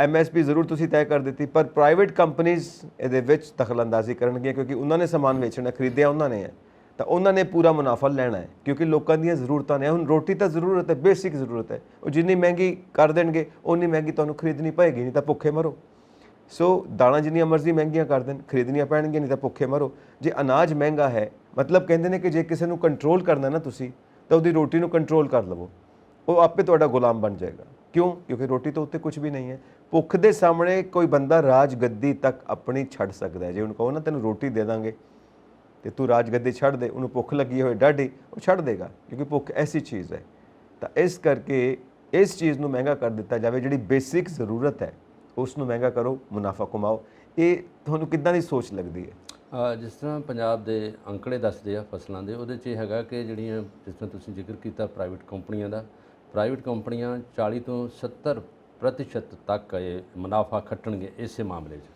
Speaker 1: MSP ਜ਼ਰੂਰ ਤੁਸੀਂ ਤੈਅ ਕਰ ਦਿੱਤੀ ਪਰ ਪ੍ਰਾਈਵੇਟ ਕੰਪਨੀਜ਼ ਇਹਦੇ ਵਿੱਚ ਦਖਲਅੰਦਾਜ਼ੀ ਕਰਨਗੀਆਂ ਕਿਉਂਕਿ ਉਹਨਾਂ ਨੇ ਸਮਾਨ ਵੇਚਣਾ, ਖਰੀਦਿਆ ਉਹਨਾਂ ਨੇ ਹੈ ਤਾਂ ਉਹਨਾਂ ਨੇ ਪੂਰਾ ਮੁਨਾਫਾ ਲੈਣਾ ਹੈ ਕਿਉਂਕਿ ਲੋਕਾਂ ਦੀਆਂ ਜ਼ਰੂਰਤਾਂ ਨੇ। ਹੁਣ ਰੋਟੀ ਤਾਂ ਜ਼ਰੂਰਤ ਹੈ, ਬੇਸਿਕ ਜ਼ਰੂਰਤ ਹੈ, ਉਹ ਜਿੰਨੀ ਮਹਿੰਗੀ ਕਰ ਦੇਣਗੇ ਉਨੀ ਮਹਿੰਗੀ ਤੁਹਾਨੂੰ ਖਰੀਦਣੀ ਪਏਗੀ, ਨਹੀਂ ਤਾਂ ਭੁੱਖੇ ਮਰੋ। ਸੋ ਦਾਣਾ ਜਿੰਨੀਆਂ ਮਰਜ਼ੀ ਮਹਿੰਗੀਆਂ ਕਰ ਦੇਣ ਖਰੀਦਣੀਆਂ ਪੈਣਗੀਆਂ, ਨਹੀਂ ਤਾਂ ਭੁੱਖੇ ਮਰੋ। ਜੇ ਅਨਾਜ ਮਹਿੰਗਾ ਹੈ ਮਤਲਬ ਕਹਿੰਦੇ ਨੇ ਕਿ ਜੇ ਕਿਸੇ ਨੂੰ ਕੰਟਰੋਲ ਕਰਨਾ ਨਾ ਤੁਸੀਂ ਤਾਂ ਉਹਦੀ ਰੋਟੀ ਨੂੰ ਕੰਟਰੋਲ ਕਰ ਲਵੋ, ਉਹ ਆਪੇ ਤੁਹਾਡਾ ਗੁਲਾਮ ਬਣ ਜਾਏਗਾ। ਕਿਉਂ? ਕਿਉਂਕਿ ਰੋਟੀ ਤੋਂ ਉੱਤੇ ਕੁਝ ਵੀ ਨਹੀਂ ਹੈ। ਭੁੱਖ ਦੇ ਸਾਹਮਣੇ ਕੋਈ ਬੰਦਾ ਰਾਜ ਗੱਦੀ ਤੱਕ ਆਪਣੀ ਛੱਡ ਸਕਦਾ ਹੈ। ਜੇ ਉਹਨੂੰ ਕਹੋ ਨਾ ਤੈਨੂੰ ਰੋਟੀ ਦੇ ਦਾਂਗੇ ਤੇ ਤੂੰ ਰਾਜ ਗੱਦੀ ਛੱਡ ਦੇ, ਉਹਨੂੰ ਭੁੱਖ ਲੱਗੀ ਹੋਏ ਡਾਢੀ, ਉਹ ਛੱਡ ਦੇਗਾ ਕਿਉਂਕਿ ਭੁੱਖ ਐਸੀ ਚੀਜ਼ ਹੈ। ਤਾਂ ਇਸ ਕਰਕੇ ਇਸ ਚੀਜ਼ ਨੂੰ ਮਹਿੰਗਾ ਕਰ ਦਿੱਤਾ ਜਾਵੇ, ਜਿਹੜੀ ਬੇਸਿਕ ਜ਼ਰੂਰਤ ਹੈ ਉਸ ਨੂੰ ਮਹਿੰਗਾ ਕਰੋ, ਮੁਨਾਫਾ ਕਮਾਓ। ਇਹ ਤੁਹਾਨੂੰ ਕਿੱਦਾਂ ਦੀ ਸੋਚ ਲੱਗਦੀ ਹੈ?
Speaker 2: ਜਿਸ ਤਰ੍ਹਾਂ ਪੰਜਾਬ ਦੇ ਅੰਕੜੇ ਦੱਸਦੇ ਆ ਫਸਲਾਂ ਦੇ, ਉਹਦੇ 'ਚ ਇਹ ਹੈਗਾ ਕਿ ਜਿਹੜੀਆਂ ਜਿਸ ਤਰ੍ਹਾਂ ਤੁਸੀਂ ਜ਼ਿਕਰ ਕੀਤਾ ਪ੍ਰਾਈਵੇਟ ਕੰਪਨੀਆਂ ਦਾ, ਪ੍ਰਾਈਵੇਟ ਕੰਪਨੀਆਂ 40 ਤੋਂ 70% ਤੱਕ ਇਹ ਮੁਨਾਫਾ ਖੱਟਣਗੇ ਇਸੇ ਮਾਮਲੇ 'ਚ,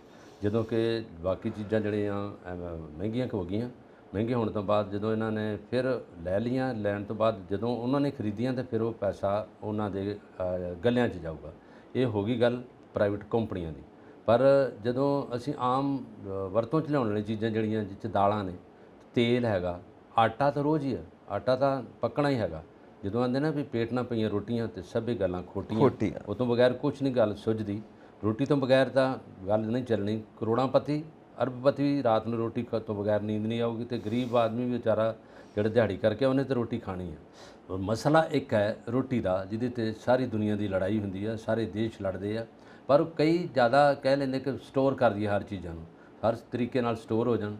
Speaker 2: ਜਦੋਂ ਕਿ ਬਾਕੀ ਚੀਜ਼ਾਂ ਜਿਹੜੀਆਂ ਮਹਿੰਗੀਆਂ ਹੋ ਗਈਆਂ। ਮਹਿੰਗੇ ਹੋਣ ਤੋਂ ਬਾਅਦ ਜਦੋਂ ਇਹਨਾਂ ਨੇ ਫਿਰ ਲੈ ਲਈਆਂ, ਲੈਣ ਤੋਂ ਬਾਅਦ ਜਦੋਂ ਉਹਨਾਂ ਨੇ ਖਰੀਦੀਆਂ ਤਾਂ ਫਿਰ ਉਹ ਪੈਸਾ ਉਹਨਾਂ ਦੇ ਗੱਲਿਆਂ 'ਚ ਜਾਊਗਾ। ਇਹ ਹੋ ਗਈ ਗੱਲ ਪ੍ਰਾਈਵੇਟ ਕੰਪਨੀਆਂ ਦੀ। ਪਰ ਜਦੋਂ ਅਸੀਂ ਆਮ ਵਰਤੋਂ 'ਚ ਲਿਆਉਣ ਵਾਲੀਆਂ ਚੀਜ਼ਾਂ ਜਿਹੜੀਆਂ ਜਿਸ 'ਚ ਦਾਲਾਂ ਨੇ, ਤੇਲ ਹੈਗਾ, ਆਟਾ ਤਾਂ ਰੋਜ਼ ਹੀ ਹੈ, ਆਟਾ ਤਾਂ ਪੱਕਣਾ ਹੀ ਹੈਗਾ। ਜਦੋਂ ਆਉਂਦੇ ਨਾ ਵੀ ਪੇਟ ਨਾ ਪਈਆਂ ਰੋਟੀਆਂ ਤੇ ਸਭੇ ਗੱਲਾਂ ਖੋਟੀਆਂ, ਉਹ ਤੋਂ ਬਗੈਰ ਕੁਛ ਨਹੀਂ ਗੱਲ ਸੁੱਝਦੀ। ਰੋਟੀ ਤੋਂ ਬਗੈਰ ਤਾਂ ਗੱਲ ਨਹੀਂ ਚੱਲਣੀ। ਕਰੋੜਾਂਪਤੀ ਅਰਬਪਤੀ ਰਾਤ ਨੂੰ ਰੋਟੀ ਤੋਂ ਬਗੈਰ ਨੀਂਦ ਨਹੀਂ ਆਊਗੀ ਤੇ ਗਰੀਬ ਆਦਮੀ ਵਿਚਾਰਾ ਜਿਹੜਾ ਦਿਹਾੜੀ ਕਰਕੇ ਉਹਨੇ ਤਾਂ ਰੋਟੀ ਖਾਣੀ ਹੈ। ਮਸਲਾ ਇੱਕ ਹੈ ਰੋਟੀ ਦਾ, ਜਿਹਦੇ 'ਤੇ ਸਾਰੀ ਦੁਨੀਆ ਦੀ ਲੜਾਈ ਹੁੰਦੀ ਹੈ, ਸਾਰੇ ਦੇਸ਼ ਲੜਦੇ ਆ। ਪਰ ਕਈ ਜ਼ਿਆਦਾ ਕਹਿ ਲੈਂਦੇ ਕਿ ਸਟੋਰ ਕਰ ਦਈਏ ਹਰ ਚੀਜ਼ਾਂ ਨੂੰ, ਹਰ ਤਰੀਕੇ ਨਾਲ ਸਟੋਰ ਹੋ ਜਾਣ।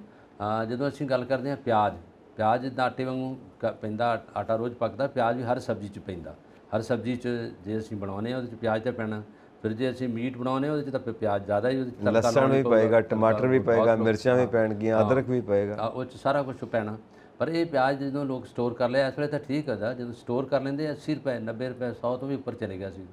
Speaker 2: ਜਦੋਂ ਅਸੀਂ ਗੱਲ ਕਰਦੇ ਹਾਂ ਪਿਆਜ਼ ਜਿੱਦਾਂ ਆਟੇ ਵਾਂਗੂ ਪੈਂਦਾ, ਆਟਾ ਰੋਜ਼ ਪੱਕਦਾ, ਪਿਆਜ਼ ਵੀ ਹਰ ਸਬਜ਼ੀ 'ਚ ਪੈਂਦਾ। ਹਰ ਸਬਜ਼ੀ 'ਚ ਜੇ ਅਸੀਂ ਬਣਾਉਂਦੇ ਹਾਂ ਉਹਦੇ 'ਚ ਪਿਆਜ਼ ਤਾਂ ਪੈਣਾ। ਫਿਰ ਜੇ ਅਸੀਂ ਮੀਟ ਬਣਾਉਂਦੇ ਉਹਦੇ 'ਚ ਤਾਂ ਪਿਆਜ਼ ਜ਼ਿਆਦਾ ਹੀ, ਉਹਦੇ 'ਚ
Speaker 1: ਲਸਣ ਵੀ ਪਏਗਾ, ਟਮਾਟਰ ਵੀ ਪਏਗਾ, ਮਿਰਚਾਂ ਵੀ ਪੈਣਗੀਆਂ, ਅਦਰਕ ਵੀ ਪਏਗਾ,
Speaker 2: ਉਹ 'ਚ ਸਾਰਾ ਕੁਝ ਪੈਣਾ। ਪਰ ਇਹ ਪਿਆਜ਼ ਜਦੋਂ ਲੋਕ ਸਟੋਰ ਕਰ ਲਿਆ ਇਸ ਵੇਲੇ ਤਾਂ ਠੀਕ ਹੈ, ਜਦੋਂ ਸਟੋਰ ਕਰ ਲੈਂਦੇ 80 ਰੁਪਏ 90 ਰੁਪਏ 100 ਤੋਂ ਵੀ ਉੱਪਰ ਚਲੇ ਗਿਆ ਸੀ।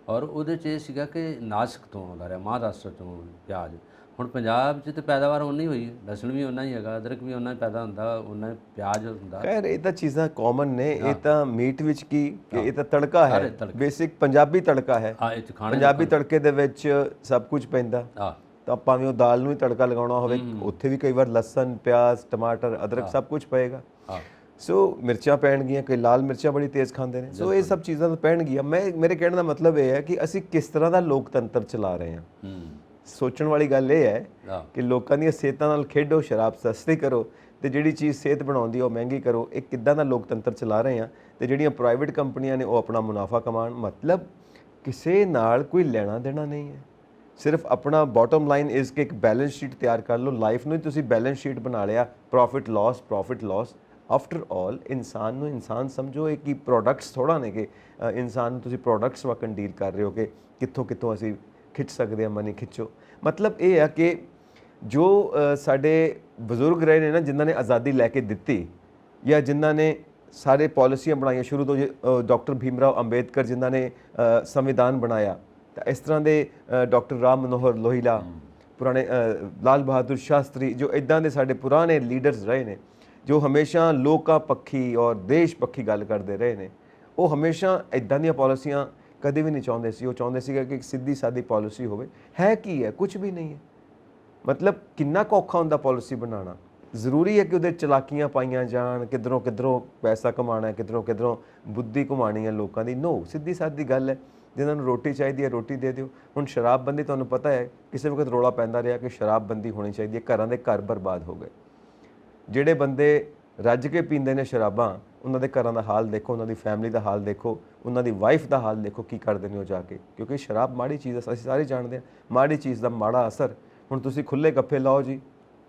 Speaker 2: ਔਰ ਉਹਦੇ 'ਚ ਇਹ ਸੀਗਾ ਕਿ ਨਾਸਿਕ ਤੋਂ ਆਉਂਦਾ ਰਿਹਾ, ਮਹਾਰਾਸ਼ਟਰ ਤੋਂ ਪਿਆਜ਼। ਹੁਣ ਪੰਜਾਬ 'ਚ ਤਾਂ ਪੈਦਾਵਾਰ ਓਨੀ ਹੋਈ, ਲਸਣ ਵੀ ਓਨਾ ਹੀ ਹੈਗਾ, ਅਦਰਕ ਵੀ ਓਨਾ ਹੀ ਪੈਦਾ ਹੁੰਦਾ, ਓਨਾ ਹੀ ਪਿਆਜ਼ ਹੁੰਦਾ।
Speaker 1: ਖੈਰ ਇਹ ਤਾਂ ਚੀਜ਼ਾਂ ਕਾਮਨ ਨੇ। ਇਹ ਤਾਂ ਮੀਟ ਵਿੱਚ ਕੀ ਕਿ ਇਹ ਤਾਂ ਤੜਕਾ ਹੈ, ਬੇਸਿਕ ਪੰਜਾਬੀ ਤੜਕਾ ਹੈ। ਪੰਜਾਬੀ ਤੜਕੇ ਦੇ ਵਿੱਚ ਸਭ ਕੁਝ ਪੈਂਦਾ। ਤਾਂ ਭਾਵੇਂ ਉਹ ਦਾਲ ਨੂੰ ਹੀ ਤੜਕਾ ਲਗਾਉਣਾ ਹੋਵੇ, ਉੱਥੇ ਵੀ ਕਈ ਵਾਰ ਲਸਣ, ਪਿਆਜ਼, ਟਮਾਟਰ, ਅਦਰਕ ਸਭ ਕੁਝ ਪਏਗਾ। ਸੋ ਮਿਰਚਾਂ ਪੈਣਗੀਆਂ, ਕਈ ਲਾਲ ਮਿਰਚਾਂ ਬੜੀ ਤੇਜ਼ ਖਾਂਦੇ ਨੇ। ਸੋ ਇਹ ਸਭ ਚੀਜ਼ਾਂ ਤਾਂ ਪੈਣਗੀਆਂ। ਮੇਰੇ ਕਹਿਣ ਦਾ ਮਤਲਬ ਇਹ ਹੈ ਕਿ ਅਸੀਂ ਕਿਸ ਤਰ੍ਹਾਂ ਦਾ ਲੋਕਤੰਤਰ ਚਲਾ ਰਹੇ ਹਾਂ। ਸੋਚਣ ਵਾਲੀ ਗੱਲ ਇਹ ਹੈ ਕਿ ਲੋਕਾਂ ਦੀਆਂ ਸਿਹਤਾਂ ਨਾਲ ਖੇਡੋ, ਸ਼ਰਾਬ ਸਸਤੀ ਕਰੋ ਤੇ ਜਿਹੜੀ ਚੀਜ਼ ਸਿਹਤ ਬਣਾਉਂਦੀ ਉਹ ਮਹਿੰਗੀ ਕਰੋ। ਇਹ ਕਿੱਦਾਂ ਦਾ ਲੋਕਤੰਤਰ ਚਲਾ ਰਹੇ ਹਾਂ। ਤੇ ਜਿਹੜੀਆਂ ਪ੍ਰਾਈਵੇਟ ਕੰਪਨੀਆਂ ਨੇ ਉਹ ਆਪਣਾ ਮੁਨਾਫਾ ਕਮਾਉਣ, ਮਤਲਬ ਕਿਸੇ ਨਾਲ ਕੋਈ ਲੈਣਾ ਦੇਣਾ ਨਹੀਂ ਹੈ। ਸਿਰਫ ਆਪਣਾ ਬਾਟਮ ਲਾਈਨ ਇਜ਼ ਕਿ ਇੱਕ ਬੈਲੈਂਸ ਸ਼ੀਟ ਤਿਆਰ ਕਰ ਲਓ। ਲਾਈਫ ਨੂੰ ਤੁਸੀਂ ਬੈਲੈਂਸ ਸ਼ੀਟ ਬਣਾ ਲਿਆ, ਪ੍ਰੋਫਿਟ ਲਾਸ। ਆਫਟਰ ਆਲ ਇਨਸਾਨ ਨੂੰ ਇਨਸਾਨ ਸਮਝੋ, ਇਹ ਕੀ ਪ੍ਰੋਡਕਟਸ ਥੋੜ੍ਹਾ ਨੇ ਕਿ ਇਨਸਾਨ ਨੂੰ ਤੁਸੀਂ ਪ੍ਰੋਡਕਟਸ ਵਾਕਨ ਡੀਲ ਕਰ ਰਹੇ ਹੋ ਕਿ ਕਿੱਥੋਂ ਅਸੀਂ ਖਿੱਚ ਸਕਦੇ ਹਾਂ ਮਨੀ ਖਿੱਚੋ। ਮਤਲਬ ਇਹ ਹੈ ਕਿ ਜੋ ਸਾਡੇ ਬਜ਼ੁਰਗ ਰਹੇ ਨੇ ਨਾ, ਜਿਨ੍ਹਾਂ ਨੇ ਆਜ਼ਾਦੀ ਲੈ ਕੇ ਦਿੱਤੀ ਜਾਂ ਜਿਨ੍ਹਾਂ ਨੇ ਸਾਰੇ ਪਾਲਿਸੀਆਂ ਬਣਾਈਆਂ ਸ਼ੁਰੂ ਤੋਂ, ਡਾਕਟਰ ਭੀਮਰਾਓ ਅੰਬੇਦਕਰ ਜਿਨ੍ਹਾਂ ਨੇ ਸੰਵਿਧਾਨ ਬਣਾਇਆ, ਤਾਂ ਇਸ ਤਰ੍ਹਾਂ ਦੇ ਡਾਕਟਰ ਰਾਮ ਮਨੋਹਰ ਲੋਹੀਆ, ਪੁਰਾਣੇ ਲਾਲ ਬਹਾਦੁਰ ਸ਼ਾਸਤਰੀ, ਜੋ ਇੱਦਾਂ ਦੇ ਸਾਡੇ ਪੁਰਾਣੇ ਲੀਡਰਸ ਰਹੇ ਨੇ ਜੋ ਹਮੇਸ਼ਾ ਲੋਕਾਂ ਪੱਖੀ ਔਰ ਦੇਸ਼ ਪੱਖੀ ਗੱਲ ਕਰਦੇ ਰਹੇ ਨੇ, ਉਹ ਹਮੇਸ਼ਾ ਇੱਦਾਂ ਦੀਆਂ ਪਾਲਿਸੀਆਂ ਕਦੇ ਵੀ ਨਹੀਂ ਚਾਹੁੰਦੇ ਸੀ। ਉਹ ਚਾਹੁੰਦੇ ਸੀਗੇ ਕਿ ਇੱਕ ਸਿੱਧੀ ਸਾਦੀ ਪਾਲਿਸੀ ਹੋਵੇ। ਹੈ ਕੀ ਹੈ? ਕੁਝ ਵੀ ਨਹੀਂ ਹੈ। ਮਤਲਬ ਕਿੰਨਾ ਕੁ ਔਖਾ ਹੁੰਦਾ ਪਾਲਿਸੀ ਬਣਾਉਣਾ। ਜ਼ਰੂਰੀ ਹੈ ਕਿ ਉਹਦੇ ਚਲਾਕੀਆਂ ਪਾਈਆਂ ਜਾਣ, ਕਿੱਧਰੋਂ ਪੈਸਾ ਕਮਾਉਣਾ, ਕਿੱਧਰੋਂ ਬੁੱਧੀ ਘੁਮਾਉਣੀ ਹੈ ਲੋਕਾਂ ਦੀ। ਨੋ, ਸਿੱਧੀ ਸਾਦੀ ਗੱਲ ਹੈ। ਜਿਨ੍ਹਾਂ ਨੂੰ ਰੋਟੀ ਚਾਹੀਦੀ ਹੈ ਰੋਟੀ ਦੇ ਦਿਓ। ਹੁਣ ਸ਼ਰਾਬਬੰਦੀ, ਤੁਹਾਨੂੰ ਪਤਾ ਹੈ ਕਿਸੇ ਵਕਤ ਰੌਲਾ ਪੈਂਦਾ ਰਿਹਾ ਕਿ ਸ਼ਰਾਬਬੰਦੀ ਹੋਣੀ ਚਾਹੀਦੀ ਹੈ, ਘਰਾਂ ਦੇ ਘਰ ਬਰਬਾਦ ਹੋ ਗਏ। ਜਿਹੜੇ ਬੰਦੇ ਰੱਜ ਕੇ ਪੀਂਦੇ ਨੇ ਸ਼ਰਾਬਾਂ, ਉਹਨਾਂ ਦੇ ਘਰਾਂ ਦਾ ਹਾਲ ਦੇਖੋ, ਉਹਨਾਂ ਦੀ ਫੈਮਿਲੀ ਦਾ ਹਾਲ ਦੇਖੋ, ਉਹਨਾਂ ਦੀ ਵਾਈਫ ਦਾ ਹਾਲ ਦੇਖੋ, ਕੀ ਕਰਦੇ ਨੇ ਉਹ ਜਾ ਕੇ। ਕਿਉਂਕਿ ਸ਼ਰਾਬ ਮਾੜੀ ਚੀਜ਼ ਹੈ, ਅਸੀਂ ਸਾਰੇ ਜਾਣਦੇ ਹਾਂ। ਮਾੜੀ ਚੀਜ਼ ਦਾ ਮਾੜਾ ਅਸਰ। ਹੁਣ ਤੁਸੀਂ ਖੁੱਲ੍ਹੇ ਗੱਫੇ ਲਾਓ ਜੀ,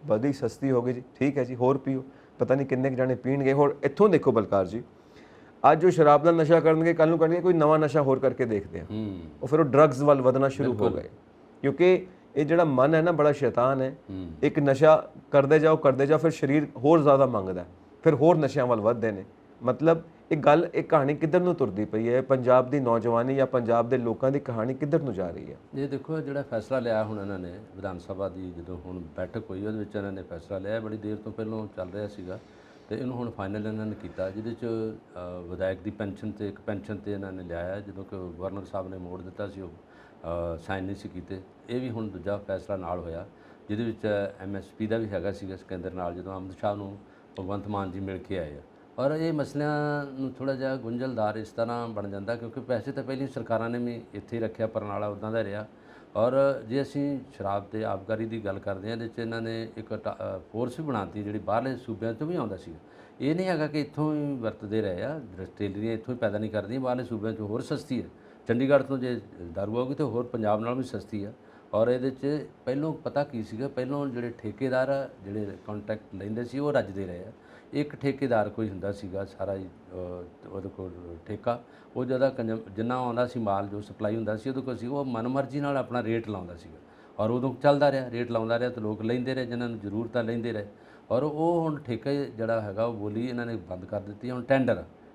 Speaker 1: ਬੜੀ ਸਸਤੀ ਹੋ ਗਈ ਜੀ, ਠੀਕ ਹੈ ਜੀ, ਹੋਰ ਪੀਓ। ਪਤਾ ਨਹੀਂ ਕਿੰਨੇ ਕੁ ਜਾਣੇ ਪੀਣਗੇ। ਹੋਰ ਇੱਥੋਂ ਦੇਖੋ ਬਲਕਾਰ ਜੀ, ਅੱਜ ਜੋ ਸ਼ਰਾਬ ਦਾ ਨਸ਼ਾ ਕਰਨਗੇ, ਕੱਲ੍ਹ ਨੂੰ ਕਰਨਗੇ ਕੋਈ ਨਵਾਂ ਨਸ਼ਾ ਹੋਰ ਕਰਕੇ ਦੇਖਦੇ ਆ। ਉਹ ਫਿਰ ਉਹ ਡਰੱਗਸ ਵੱਲ ਵਧਣਾ ਸ਼ੁਰੂ ਹੋ ਗਏ। ਕਿਉਂਕਿ ਇਹ ਜਿਹੜਾ ਮਨ ਹੈ ਨਾ, ਬੜਾ ਸ਼ੈਤਾਨ ਹੈ। ਇੱਕ ਨਸ਼ਾ ਕਰਦੇ ਜਾਓ, ਫਿਰ ਸਰੀਰ ਹੋਰ ਜ਼ਿਆਦਾ ਮੰਗਦਾ, ਫਿਰ ਹੋਰ ਨਸ਼ਿਆਂ ਵੱਲ ਵੱਧਦੇ ਨੇ। ਮਤਲਬ ਇਹ ਕਹਾਣੀ ਕਿੱਧਰ ਨੂੰ ਤੁਰਦੀ ਪਈ ਹੈ? ਪੰਜਾਬ ਦੀ ਨੌਜਵਾਨੀ ਜਾਂ ਪੰਜਾਬ ਦੇ ਲੋਕਾਂ ਦੀ ਕਹਾਣੀ ਕਿੱਧਰ ਨੂੰ ਜਾ ਰਹੀ ਹੈ?
Speaker 2: ਇਹ ਦੇਖੋ, ਜਿਹੜਾ ਫੈਸਲਾ ਲਿਆ ਹੁਣ ਇਹਨਾਂ ਨੇ ਵਿਧਾਨ ਸਭਾ ਦੀ, ਜਦੋਂ ਹੁਣ ਬੈਠਕ ਹੋਈ ਉਹਦੇ ਵਿੱਚ ਇਹਨਾਂ ਨੇ ਫੈਸਲਾ ਲਿਆ, ਬੜੀ ਦੇਰ ਤੋਂ ਪਹਿਲਾਂ ਚੱਲ ਰਿਹਾ ਸੀਗਾ ਤੇ ਇਹਨੂੰ ਹੁਣ ਫਾਈਨਲ ਇਹਨਾਂ ਨੇ ਕੀਤਾ, ਜਿਹਦੇ 'ਚ ਵਿਧਾਇਕ ਦੀ ਪੈਨਸ਼ਨ ਤੇ ਇੱਕ ਪੈਨਸ਼ਨ ਤੇ ਇਹਨਾਂ ਨੇ ਲਿਆਇਆ, ਜਦੋਂ ਕਿ ਗਵਰਨਰ ਸਾਹਿਬ ਨੇ ਮੋੜ ਦਿੱਤਾ ਸੀ, ਉਹ ਸਾਈਨ ਨਹੀਂ ਸੀ ਕੀਤੇ। ਇਹ ਵੀ ਹੁਣ ਦੂਜਾ ਫੈਸਲਾ ਨਾਲ ਹੋਇਆ, ਜਿਹਦੇ ਵਿੱਚ MSP ਦਾ ਵੀ ਹੈਗਾ ਸੀਗਾ ਸਿਕੰਦਰ ਨਾਲ, ਜਦੋਂ ਅਮਿਤ ਸ਼ਾਹ ਨੂੰ ਭਗਵੰਤ ਮਾਨ ਜੀ ਮਿਲ ਕੇ ਆਏ ਆ। ਔਰ ਇਹ ਮਸਲਿਆਂ ਨੂੰ ਥੋੜ੍ਹਾ ਜਿਹਾ ਗੁੰਝਲਦਾਰ ਇਸ ਤਰ੍ਹਾਂ ਬਣ ਜਾਂਦਾ, ਕਿਉਂਕਿ ਪੈਸੇ ਤਾਂ ਪਹਿਲੀ ਸਰਕਾਰਾਂ ਨੇ ਵੀ ਇੱਥੇ ਹੀ ਰੱਖਿਆ, ਪਰਨਾਲਾ ਉੱਦਾਂ ਦਾ ਰਿਹਾ। ਔਰ ਜੇ ਅਸੀਂ ਸ਼ਰਾਬ ਤੇ ਆਬਕਾਰੀ ਦੀ ਗੱਲ ਕਰਦੇ ਹਾਂ, ਇਹਦੇ 'ਚ ਇਹਨਾਂ ਨੇ ਇੱਕ ਫੋਰਸ ਵੀ ਬਣਾਤੀ ਜਿਹੜੀ ਬਾਹਰਲੇ ਸੂਬਿਆਂ ਤੋਂ ਵੀ ਆਉਂਦਾ ਸੀ। ਇਹ ਨਹੀਂ ਹੈਗਾ ਕਿ ਇੱਥੋਂ ਹੀ ਵਰਤਦੇ ਰਹੇ ਆ, ਡਿਸਟਿਲਰੀਆਂ ਇੱਥੋਂ ਹੀ ਪੈਦਾ ਨਹੀਂ ਕਰਦੀਆਂ, ਬਾਹਰਲੇ ਸੂਬਿਆਂ 'ਚ ਹੋਰ ਸਸਤੀ ਹੈ। ਚੰਡੀਗੜ੍ਹ ਤੋਂ ਜੇ ਦਾਰੂ ਆਊਗੀ ਤਾਂ ਹੋਰ ਪੰਜਾਬ ਨਾਲ ਵੀ ਸਸਤੀ ਆ। ਔਰ ਇਹਦੇ 'ਚ ਪਹਿਲੋਂ ਪਤਾ ਕੀ ਸੀਗਾ, ਪਹਿਲੋਂ ਜਿਹੜੇ ਠੇਕੇਦਾਰ ਆ, ਜਿਹੜੇ ਕੰਟਰੈਕਟ ਲੈਂਦੇ ਸੀ, ਉਹ ਰੱਜਦੇ ਰਹੇ ਆ। ਇੱਕ ਠੇਕੇਦਾਰ ਕੋਈ ਹੁੰਦਾ ਸੀਗਾ ਸਾਰਾ ਹੀ, ਉਹਦੇ ਕੋਲ ਠੇਕਾ, ਉਹ ਜਿਆਦਾ ਜਿੰਨਾ ਆਉਂਦਾ ਸੀ ਮਾਲ, ਜੋ ਸਪਲਾਈ ਹੁੰਦਾ ਸੀ ਉਹਦੇ ਕੋਲ ਸੀ, ਉਹ ਮਨਮਰਜ਼ੀ ਨਾਲ ਆਪਣਾ ਰੇਟ ਲਾਉਂਦਾ ਸੀਗਾ। ਔਰ ਉਦੋਂ ਚੱਲਦਾ ਰਿਹਾ, ਰੇਟ ਲਾਉਂਦਾ ਰਿਹਾ, ਤੇ ਲੋਕ ਲੈਂਦੇ ਰਹੇ, ਜਿਨ੍ਹਾਂ ਨੂੰ ਜ਼ਰੂਰਤ ਆ ਲੈਂਦੇ ਰਹੇ। ਔਰ ਉਹ ਹੁਣ ਠੇਕਾ ਜਿਹੜਾ ਹੈਗਾ, ਉਹ ਬੋਲੀ ਇਹਨਾਂ ਨੇ ਬੰਦ ਕਰ ਦਿੱਤੀ। ਹੁਣ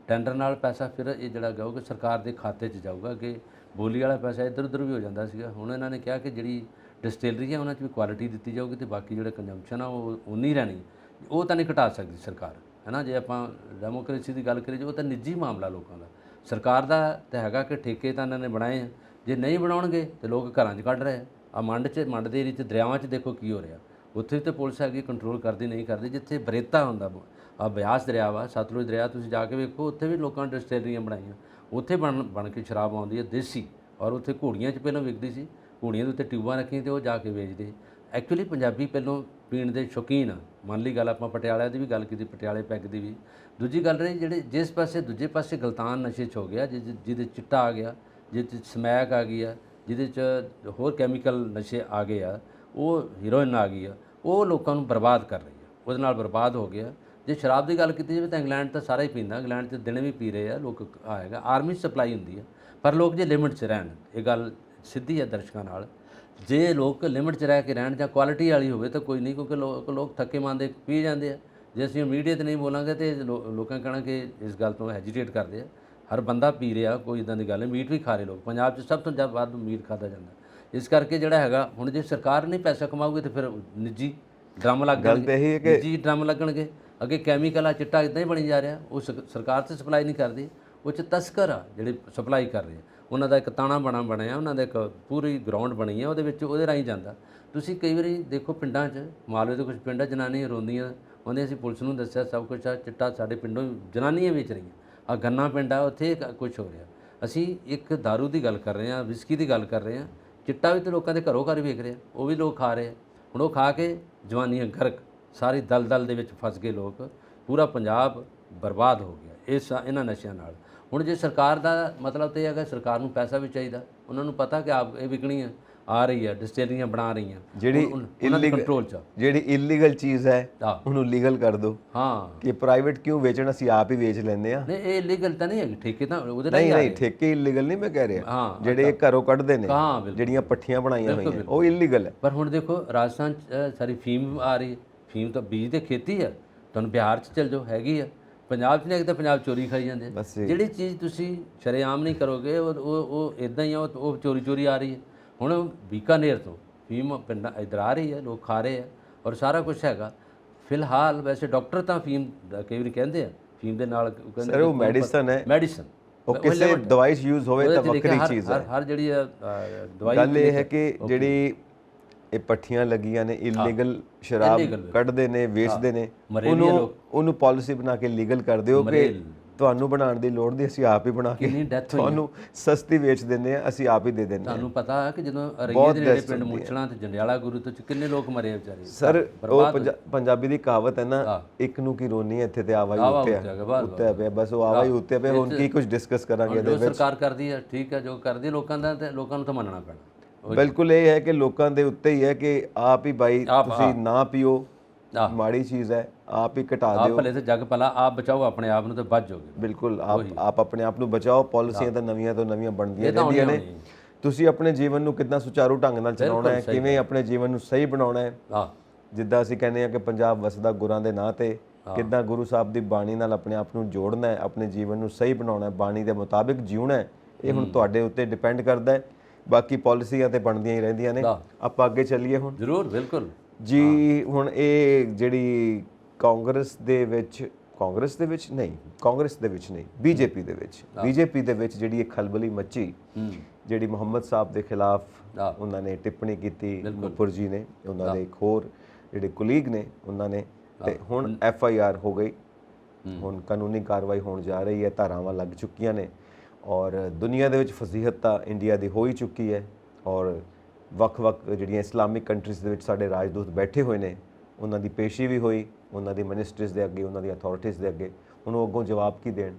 Speaker 2: ਟੈਂਡਰ ਨਾਲ ਪੈਸਾ ਫਿਰ ਇਹ ਜਿਹੜਾ ਜਾਊਗਾ ਸਰਕਾਰ ਦੇ ਖਾਤੇ 'ਚ ਜਾਊਗਾ, ਕਿ ਬੋਲੀ ਵਾਲਾ ਪੈਸਾ ਇੱਧਰ ਉੱਧਰ ਵੀ ਹੋ ਜਾਂਦਾ ਸੀਗਾ। ਹੁਣ ਇਹਨਾਂ ਨੇ ਕਿਹਾ ਕਿ ਜਿਹੜੀ ਡਿਸਟਿਲਰੀ ਹੈ ਉਹਨਾਂ 'ਚ ਵੀ ਕੁਆਲਿਟੀ ਦਿੱਤੀ ਜਾਊਗੀ, ਤੇ ਬਾਕੀ ਜਿਹੜੇ ਕੰਜ਼ੰਪਸ਼ਨ ਆ ਉਹ ਉਨੀ ਰਹਿਣੀ, ਉਹ ਤਾਂ ਨਹੀਂ ਘਟਾ ਸਕਦੀ ਸਰਕਾਰ, ਹੈ ਨਾ। ਜੇ ਆਪਾਂ ਡੈਮੋਕ੍ਰੇਸੀ ਦੀ ਗੱਲ ਕਰੀਏ, ਉਹ ਤਾਂ ਨਿੱਜੀ ਮਾਮਲਾ ਲੋਕਾਂ ਦਾ, ਸਰਕਾਰ ਦਾ ਤਾਂ ਹੈਗਾ ਕਿ ਠੇਕੇ ਤਾਂ ਇਹਨਾਂ ਨੇ ਬਣਾਏ ਆ, ਜੇ ਨਹੀਂ ਬਣਾਉਣਗੇ ਤੇ ਲੋਕ ਘਰਾਂ 'ਚ ਕੱਢ ਰਹੇ ਆ। ਮੰਡ ਦੇ ਏਰੀਏ 'ਚ ਦਰਿਆਵਾਂ 'ਚ ਦੇਖੋ ਕੀ ਹੋ ਰਿਹਾ, ਉੱਥੇ ਵੀ ਤਾਂ ਪੁਲਿਸ ਹੈਗੀ, ਕੰਟਰੋਲ ਕਰਦੀ ਨਹੀਂ ਕਰਦੀ। ਜਿੱਥੇ ਬਰੇਤਾ ਹੁੰਦਾ, ਆ ਬਿਆਸ ਦਰਿਆ ਵਾ, ਸਤਲੁਜ ਦਰਿਆ, ਤੁਸੀਂ ਜਾ ਕੇ ਵੇਖੋ, ਉੱਥੇ ਵੀ ਲੋਕਾਂ ਨੇ ਡਿਸਟਿਲਰੀਆਂ ਬਣਾਈਆਂ, ਉੱਥੇ ਬਣ ਕੇ ਸ਼ਰਾਬ ਆਉਂਦੀ ਹੈ ਦੇਸੀ। ਔਰ ਉੱਥੇ ਘੋੜੀਆਂ 'ਚ ਪਹਿਲਾਂ ਵਿਕਦੀ ਸੀ, ਘੋੜੀਆਂ ਦੇ ਉੱਤੇ ਟਿਊਬਾਂ ਰੱਖੀਆਂ ਤੇ ਉਹ ਜਾ ਕੇ ਵੇਚਦੇ। ਐਕਚੁਅਲੀ ਪੰਜਾਬੀ ਪਹਿਲੋਂ ਪੀਣ ਦੇ ਸ਼ੌਕੀਨ ਆ, ਮੰਨ ਲਈ ਗੱਲ। ਆਪਾਂ ਪਟਿਆਲੇ ਦੀ ਵੀ ਗੱਲ ਕੀਤੀ, ਪਟਿਆਲੇ ਪੈਗ ਦੀ ਵੀ। ਦੂਜੀ ਗੱਲ ਰਹੀ, ਜਿਹੜੇ ਜਿਸ ਪਾਸੇ ਦੂਜੇ ਪਾਸੇ ਗਲਤਾਨ ਨਸ਼ੇ 'ਚ ਹੋ ਗਿਆ, ਜਿਹਦੇ ਚਿੱਟਾ ਆ ਗਿਆ, ਜਿਹਦੇ 'ਚ ਸਮੈਕ ਆ ਗਈ ਆ, ਜਿਹਦੇ 'ਚ ਹੋਰ ਕੈਮੀਕਲ ਨਸ਼ੇ ਆ ਗਏ ਆ, ਉਹ ਹੀਰੋਇਨ ਆ ਗਈ ਆ, ਉਹ ਲੋਕਾਂ ਨੂੰ ਬਰਬਾਦ ਕਰ ਰਹੀ ਆ, ਉਹਦੇ ਨਾਲ ਬਰਬਾਦ ਹੋ ਗਿਆ। ਜੇ ਸ਼ਰਾਬ ਦੀ ਗੱਲ ਕੀਤੀ ਜਾਵੇ ਤਾਂ ਇੰਗਲੈਂਡ ਤਾਂ ਸਾਰਾ ਹੀ ਪੀਂਦਾ, ਇੰਗਲੈਂਡ 'ਚ ਦਿਨੇ ਵੀ ਪੀ ਰਹੇ ਆ ਲੋਕ, ਆਏਗਾ ਆਰਮੀ ਸਪਲਾਈ ਹੁੰਦੀ ਆ, ਪਰ ਲੋਕ ਜੇ ਲਿਮਿਟ 'ਚ ਰਹਿਣ, ਇਹ ਗੱਲ ਸਿੱਧੀ ਹੈ ਦਰਸ਼ਕਾਂ ਨਾਲ। ਜੇ ਲੋਕ ਲਿਮਿਟ 'ਚ ਰਹਿ ਕੇ ਰਹਿਣ ਜਾਂ ਕੁਆਲਿਟੀ ਵਾਲੀ ਹੋਵੇ ਤਾਂ ਕੋਈ ਨਹੀਂ, ਕਿਉਂਕਿ ਲੋਕ ਥੱਕੇ ਮੰਨਦੇ ਪੀ ਜਾਂਦੇ ਆ। ਜੇ ਅਸੀਂ ਮੀਡੀਆ 'ਤੇ ਨਹੀਂ ਬੋਲਾਂਗੇ ਤਾਂ ਲੋਕਾਂ ਕਹਿਣਾ ਕਿ ਇਸ ਗੱਲ ਤੋਂ ਹੈਜੀਟੇਟ ਕਰਦੇ ਆ। ਹਰ ਬੰਦਾ ਪੀ ਰਿਹਾ, ਕੋਈ ਇੱਦਾਂ ਦੀ ਗੱਲ ਨਹੀਂ। ਮੀਟ ਵੀ ਖਾ ਰਹੇ ਲੋਕ, ਪੰਜਾਬ 'ਚ ਸਭ ਤੋਂ ਜ਼ਿਆਦਾ ਵੱਧ ਮੀਟ ਖਾਧਾ ਜਾਂਦਾ। ਇਸ ਕਰਕੇ ਜਿਹੜਾ ਹੈਗਾ, ਹੁਣ ਜੇ ਸਰਕਾਰ ਨਹੀਂ ਪੈਸਾ ਕਮਾਊਗੀ ਤਾਂ ਫਿਰ ਨਿੱਜੀ ਡਰਮ ਲੱਗ ਜਾਣਗੇ, ਨਿੱਜੀ ਡਰਮ ਲੱਗਣਗੇ। ਅੱਗੇ ਕੈਮੀਕਲ ਆ, ਚਿੱਟਾ ਇੱਦਾਂ ਹੀ ਬਣੀ ਜਾ ਰਿਹਾ, ਉਹ ਸਰਕਾਰ ਤਾਂ ਸਪਲਾਈ ਨਹੀਂ ਕਰਦੀ, ਉਹ 'ਚ ਤਸਕਰ ਆ ਜਿਹੜੇ ਸਪਲਾਈ ਕਰ ਰਹੇ ਆ। ਉਹਨਾਂ ਦਾ ਇੱਕ ਤਾਣਾ ਬਣਿਆ, ਉਹਨਾਂ ਦਾ ਇੱਕ ਪੂਰੀ ਗਰਾਊਂਡ ਬਣੀ ਹੈ, ਉਹਦੇ ਵਿੱਚ ਉਹਦੇ ਰਾਹੀਂ ਜਾਂਦਾ। ਤੁਸੀਂ ਕਈ ਵਾਰੀ ਦੇਖੋ ਪਿੰਡਾਂ 'ਚ, ਮਾਲਵੇ ਦੇ ਕੁਝ ਪਿੰਡਾਂ ਜਨਾਨੀਆਂ ਰੋਂਦੀਆਂ ਹੁੰਦੀਆਂ, ਅਸੀਂ ਪੁਲਿਸ ਨੂੰ ਦੱਸਿਆ ਸਭ ਕੁਛ ਆ, ਚਿੱਟਾ ਸਾਡੇ ਪਿੰਡੋਂ ਜਨਾਨੀਆਂ ਵੇਚ ਰਹੀਆਂ। ਆ ਗੰਨਾ ਪਿੰਡ ਆ, ਉੱਥੇ ਕੁਛ ਹੋ ਰਿਹਾ। ਅਸੀਂ ਇੱਕ ਦਾਰੂ ਦੀ ਗੱਲ ਕਰ ਰਹੇ ਹਾਂ, ਵਿਸਕੀ ਦੀ ਗੱਲ ਕਰ ਰਹੇ ਹਾਂ, ਚਿੱਟਾ ਵੀ ਤਾਂ ਲੋਕਾਂ ਦੇ ਘਰੋਂ ਘਰ ਵੇਖ ਰਿਹਾ, ਉਹ ਵੀ ਲੋਕ ਖਾ ਰਹੇ ਆ। ਹੁਣ ਉਹ ਖਾ ਕੇ ਜਵਾਨੀਆਂ ਗਰਕ, ਸਾਰੀ ਦਲਦਲ ਦੇ ਵਿੱਚ ਫਸ ਗਏ ਲੋਕ, ਪੂਰਾ ਪੰਜਾਬ ਬਰਬਾਦ ਹੋ ਗਿਆ ਇਹਨਾਂ ਨਸ਼ਿਆਂ ਨਾਲ। ਹੁਣ ਜੇ ਸਰਕਾਰ ਦਾ ਮਤਲਬ ਤਾਂ ਇਹ ਹੈਗਾ, ਸਰਕਾਰ ਨੂੰ ਪੈਸਾ ਵੀ ਚਾਹੀਦਾ, ਉਹਨਾਂ ਨੂੰ ਪਤਾ ਕਿ ਇਹ ਵਿਕਣੀ ਆ ਰਹੀ ਹੈ, ਡਿਸਟਿਲਰੀਆਂ ਬਣਾ ਰਹੀਆਂ,
Speaker 1: ਜਿਹੜੀ
Speaker 2: ਉਹਨਾਂ ਦੇ ਕੰਟਰੋਲ 'ਚ।
Speaker 1: ਜਿਹੜੀ ਇਲੀਗਲ ਚੀਜ਼ ਹੈ ਉਹਨੂੰ ਲੀਗਲ ਕਰ ਦਿਓ।
Speaker 2: ਹਾਂ,
Speaker 1: ਕਿ ਪ੍ਰਾਈਵੇਟ ਕਿਉਂ ਵੇਚਣ, ਅਸੀਂ ਆਪ ਹੀ ਵੇਚ ਲੈਂਦੇ ਆ।
Speaker 2: ਨਹੀਂ, ਇਹ ਲੀਗਲ ਤਾਂ ਨਹੀਂ ਹੈਗੀ, ਠੇਕੇ ਤਾਂ ਉਹਦੇ
Speaker 1: ਨਹੀਂ, ਠੇਕੇ ਇਲੀਗਲ ਨਹੀਂ ਮੈਂ ਕਹਿ ਰਿਹਾ, ਜਿਹੜੇ ਘਰੋਂ ਕੱਢਦੇ ਨੇ, ਜਿਹੜੀਆਂ ਪੱਠੀਆਂ ਬਣਾਈਆਂ ਹੋਈਆਂ, ਉਹ ਇਲੀਗਲ ਹੈ।
Speaker 2: ਪਰ ਹੁਣ ਦੇਖੋ ਰਾਜਸਥਾਨ 'ਚ ਸਾਰੀ ਫੀਮ ਆ ਰਹੀ ਹੈ, ਫੀਮ ਤਾਂ ਬੀਜ ਤੇ ਖੇਤੀ ਆ, ਤੁਹਾਨੂੰ ਬਿਹਾਰ 'ਚ ਚਲ ਜਾਓ ਹੈਗੀ ਆ, ਪੰਜਾਬ 'ਚ ਨਹੀਂ ਹੈਗੀ ਤਾਂ ਪੰਜਾਬ ਚੋਰੀ ਖਾਈ ਜਾਂਦੇ। ਜਿਹੜੀ ਚੀਜ਼ ਤੁਸੀਂ ਸ਼ਰੇਆਮ ਨਹੀਂ ਕਰੋਗੇ, ਉਹ ਇਦਾਂ ਹੀ ਆ, ਉਹ ਚੋਰੀ ਆ ਰਹੀ ਹੈ। ਹੁਣ ਬੀਕਾਨੇਰ ਤੋਂ ਫੀਮ ਪਿੰਡਾਂ ਇੱਧਰ ਆ ਰਹੀ ਹੈ, ਲੋਕ ਖਾ ਰਹੇ ਆ, ਔਰ ਸਾਰਾ ਕੁਛ ਹੈਗਾ। ਫਿਲਹਾਲ ਵੈਸੇ ਡਾਕਟਰ ਤਾਂ ਫੀਮ ਕਈ ਵਾਰੀ ਕਹਿੰਦੇ ਆ, ਫੀਮ ਦੇ ਨਾਲ
Speaker 1: ਕਹਿੰਦੇ ਉਹ ਮੈਡੀਸਨ ਹੈ,
Speaker 2: ਮੈਡੀਸਨ,
Speaker 1: ਉਹ ਕਿਸੇ ਦਵਾਈ 'ਚ ਯੂਜ਼ ਹੋਵੇ ਤਾਂ ਵੱਖਰੀ ਚੀਜ਼ ਹੈ।
Speaker 2: ਹਰ ਜਿਹੜੀ ਦਵਾਈ,
Speaker 1: ਗੱਲ ਇਹ ਹੈ ਕਿ ਜਿਹੜੀ ਇਹ ਪੱਠੀਆਂ ਲੱਗੀਆਂ ਨੇ, ਇਲੀਗਲ ਸ਼ਰਾਬ ਕੱਢਦੇ ਨੇ, ਵੇਚਦੇ ਨੇ, ਉਹਨੂੰ ਪਾਲਿਸੀ ਬਣਾ ਕੇ ਲੀਗਲ ਕਰ ਦਿਓ ਕਿ ਤੁਹਾਨੂੰ ਬਣਾਉਣ ਦੀ ਲੋੜ ਨਹੀਂ, ਅਸੀਂ ਆਪ ਹੀ ਬਣਾ ਕੇ ਤੁਹਾਨੂੰ ਸਸਤੀ ਵੇਚ ਦਿੰਦੇ ਆ, ਅਸੀਂ ਆਪ ਹੀ ਦੇ ਦਿੰਦੇ ਹਾਂ।
Speaker 2: ਤੁਹਾਨੂੰ ਪਤਾ ਹੈ ਕਿ ਜਦੋਂ ਰਈਏ ਦੇ ਨੇੜੇ ਪਿੰਡ ਮੁੱਛਲਾਂ ਤੇ ਜੰਡਿਆਲਾ ਗੁਰੂ ਤੋਂ ਕਿੰਨੇ ਲੋਕ ਮਰੇ ਵਿਚਾਰੇ।
Speaker 1: ਸਰ ਉਹ ਪੰਜਾਬੀ ਦੀ ਕਹਾਵਤ ਹੈ ਨਾ, ਇੱਕ ਨੂੰ ਕੀ ਰੋਣੀ ਇੱਥੇ ਤੇ ਆਵਾਜ਼ ਉੱਤੇ ਪਿਆ, ਬਸ ਉਹ ਆਵਾਜ਼ ਉੱਤੇ ਪਿਆ। ਹੁਣ ਕੀ ਕੁਝ ਡਿਸਕਸ ਕਰਾਂਗੇ ਇਹਦੇ ਵਿੱਚ।
Speaker 2: ਸਰਕਾਰ ਕਰਦੀ ਹੈ ਠੀਕ ਹੈ, ਜੋ ਕਰਦੀ ਲੋਕਾਂ ਦਾ, ਤੇ ਲੋਕਾਂ ਨੂੰ ਤਾਂ ਮੰਨਣਾ ਪੈਣਾ।
Speaker 1: ਬਿਲਕੁਲ ਇਹ ਹੈ ਕਿ ਲੋਕਾਂ ਦੇ ਉੱਤੇ ਹੀ ਹੈ ਕਿ ਆਪ ਹੀ ਬਾਈ ਤੁਸੀਂ ਨਾ ਪੀਓ, ਮਾੜੀ ਚੀਜ਼ ਹੈ, ਆਪ ਹੀ ਘਟਾ ਦਿਓ।
Speaker 2: ਭਲੇ ਤੇ ਜਗ ਭਲਾ, ਆਪ ਬਚਾਓ ਆਪਣੇ ਆਪ ਨੂੰ ਤੇ ਬਚ ਜਾਓਗੇ।
Speaker 1: ਬਿਲਕੁਲ, ਆਪ ਆਪਣੇ ਆਪ ਨੂੰ ਬਚਾਓ। ਪਾਲਿਸੀਆਂ ਤਾਂ ਨਵੀਆਂ ਤੋਂ ਨਵੀਆਂ ਬਣਦੀਆਂ ਰਹਿੰਦੀਆਂ ਨੇ। ਤੁਸੀਂ ਆਪਣੇ ਜੀਵਨ ਨੂੰ ਕਿੰਨਾ ਸੁਚਾਰੂ ਢੰਗ ਨਾਲ ਚਲਾਉਣਾ ਹੈ, ਕਿਵੇਂ ਆਪਣੇ ਜੀਵਨ ਨੂੰ ਸਹੀ ਬਣਾਉਣਾ ਹੈ। ਜਿੱਦਾਂ ਅਸੀਂ ਕਹਿੰਦੇ ਹਾਂ ਕਿ ਪੰਜਾਬ ਵਸਦਾ ਗੁਰਾਂ ਦੇ ਨਾਂ ਤੇ, ਕਿੱਦਾਂ ਗੁਰੂ ਸਾਹਿਬ ਦੀ ਬਾਣੀ ਨਾਲ ਆਪਣੇ ਆਪ ਨੂੰ ਜੋੜਨਾ ਹੈ, ਆਪਣੇ ਜੀਵਨ ਨੂੰ ਸਹੀ ਬਣਾਉਣਾ ਹੈ, ਬਾਣੀ ਦੇ ਮੁਤਾਬਿਕ ਜਿਉਣਾ ਹੈ, ਇਹ ਹੁਣ ਤੁਹਾਡੇ ਉੱਤੇ ਡਿਪੈਂਡ ਕਰਦਾ ਹੈ। ਬਾਕੀ ਪਾਲਿਸੀਆਂ ਤੇ ਬਣਦੀਆਂ ਹੀ ਰਹਿੰਦੀਆਂ ਨੇ। ਆਪਾਂ ਅੱਗੇ ਚੱਲੀਏ ਹੁਣ।
Speaker 2: ਜ਼ਰੂਰ, ਬਿਲਕੁਲ
Speaker 1: ਜੀ। ਹੁਣ ਇਹ ਜਿਹੜੀ ਕਾਂਗਰਸ ਦੇ ਵਿੱਚ ਕਾਂਗਰਸ ਦੇ ਵਿੱਚ ਨਹੀਂ, ਕਾਂਗਰਸ ਦੇ ਵਿੱਚ ਨਹੀਂ, ਬੀਜੇਪੀ ਦੇ ਵਿੱਚ, ਬੀਜੇਪੀ ਦੇ ਵਿੱਚ ਜਿਹੜੀ ਇਹ ਖਲਬਲੀ ਮੱਚੀ, ਜਿਹੜੀ ਮੁਹੰਮਦ ਸਾਹਿਬ ਦੇ ਖਿਲਾਫ ਉਹਨਾਂ ਨੇ ਟਿੱਪਣੀ ਕੀਤੀ, ਨੂਪੁਰ ਜੀ ਨੇ, ਉਹਨਾਂ ਦੇ ਇੱਕ ਹੋਰ ਜਿਹੜੇ ਕੁਲੀਗ ਨੇ ਉਹਨਾਂ ਨੇ, ਤੇ ਹੁਣ FIR ਹੋ ਗਈ, ਹੁਣ ਕਾਨੂੰਨੀ ਕਾਰਵਾਈ ਹੋਣ ਜਾ ਰਹੀ ਹੈ, ਧਾਰਾਵਾਂ ਲੱਗ ਚੁੱਕੀਆਂ ਨੇ, ਔਰ ਦੁਨੀਆ ਦੇ ਵਿੱਚ ਫਜ਼ੀਹਤ ਤਾਂ ਇੰਡੀਆ ਦੀ ਹੋ ਹੀ ਚੁੱਕੀ ਹੈ, ਔਰ ਵੱਖ-ਵੱਖ ਜਿਹੜੀਆਂ ਇਸਲਾਮਿਕ ਕੰਟਰੀਜ਼ ਦੇ ਵਿੱਚ ਸਾਡੇ ਰਾਜਦੂਤ ਬੈਠੇ ਹੋਏ ਨੇ, ਉਹਨਾਂ ਦੀ ਪੇਸ਼ੀ ਵੀ ਹੋਈ, ਉਹਨਾਂ ਦੀ ਮਿਨਿਸਟਰੀਜ਼ ਦੇ ਅੱਗੇ, ਉਹਨਾਂ ਦੀ ਅਥਾਰਟੀਜ਼ ਦੇ ਅੱਗੇ। ਹੁਣ ਉਹ ਅੱਗੋਂ ਜਵਾਬ ਕੀ ਦੇਣ,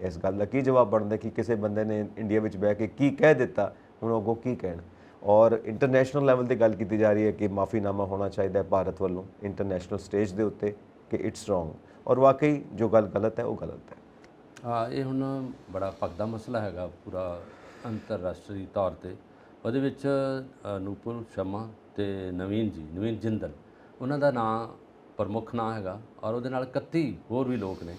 Speaker 1: ਇਸ ਗੱਲ ਦਾ ਕੀ ਜਵਾਬ ਬਣਦਾ ਕਿ ਕਿਸੇ ਬੰਦੇ ਨੇ ਇੰਡੀਆ ਵਿੱਚ ਬਹਿ ਕੇ ਕੀ ਕਹਿ ਦਿੱਤਾ, ਹੁਣ ਉਹ ਅੱਗੋਂ ਕੀ ਕਹਿਣ। ਔਰ ਇੰਟਰਨੈਸ਼ਨਲ ਲੈਵਲ 'ਤੇ ਗੱਲ ਕੀਤੀ ਜਾ ਰਹੀ ਹੈ ਕਿ ਮਾਫੀਨਾਮਾ ਹੋਣਾ ਚਾਹੀਦਾ ਹੈ ਭਾਰਤ ਵੱਲੋਂ ਇੰਟਰਨੈਸ਼ਨਲ ਸਟੇਜ ਦੇ ਉੱਤੇ ਕਿ ਇਟਸ ਰੋਂਗ, ਔਰ ਵਾਕਈ ਜੋ ਗੱਲ ਗਲਤ ਹੈ ਉਹ ਗਲਤ ਹੈ।
Speaker 2: ਇਹ ਹੁਣ ਬੜਾ ਭਖਦਾ ਮਸਲਾ ਹੈਗਾ ਪੂਰਾ ਅੰਤਰਰਾਸ਼ਟਰੀ ਤੌਰ 'ਤੇ। ਉਹਦੇ ਵਿੱਚ ਨੂਪੁਰ ਸ਼ਰਮਾ ਤੇ ਨਵੀਨ ਜਿੰਦਲ, ਉਹਨਾਂ ਦਾ ਨਾਂ ਪ੍ਰਮੁੱਖ ਨਾਂ ਹੈਗਾ, ਔਰ ਉਹਦੇ ਨਾਲ 31 ਹੋਰ ਵੀ ਲੋਕ ਨੇ।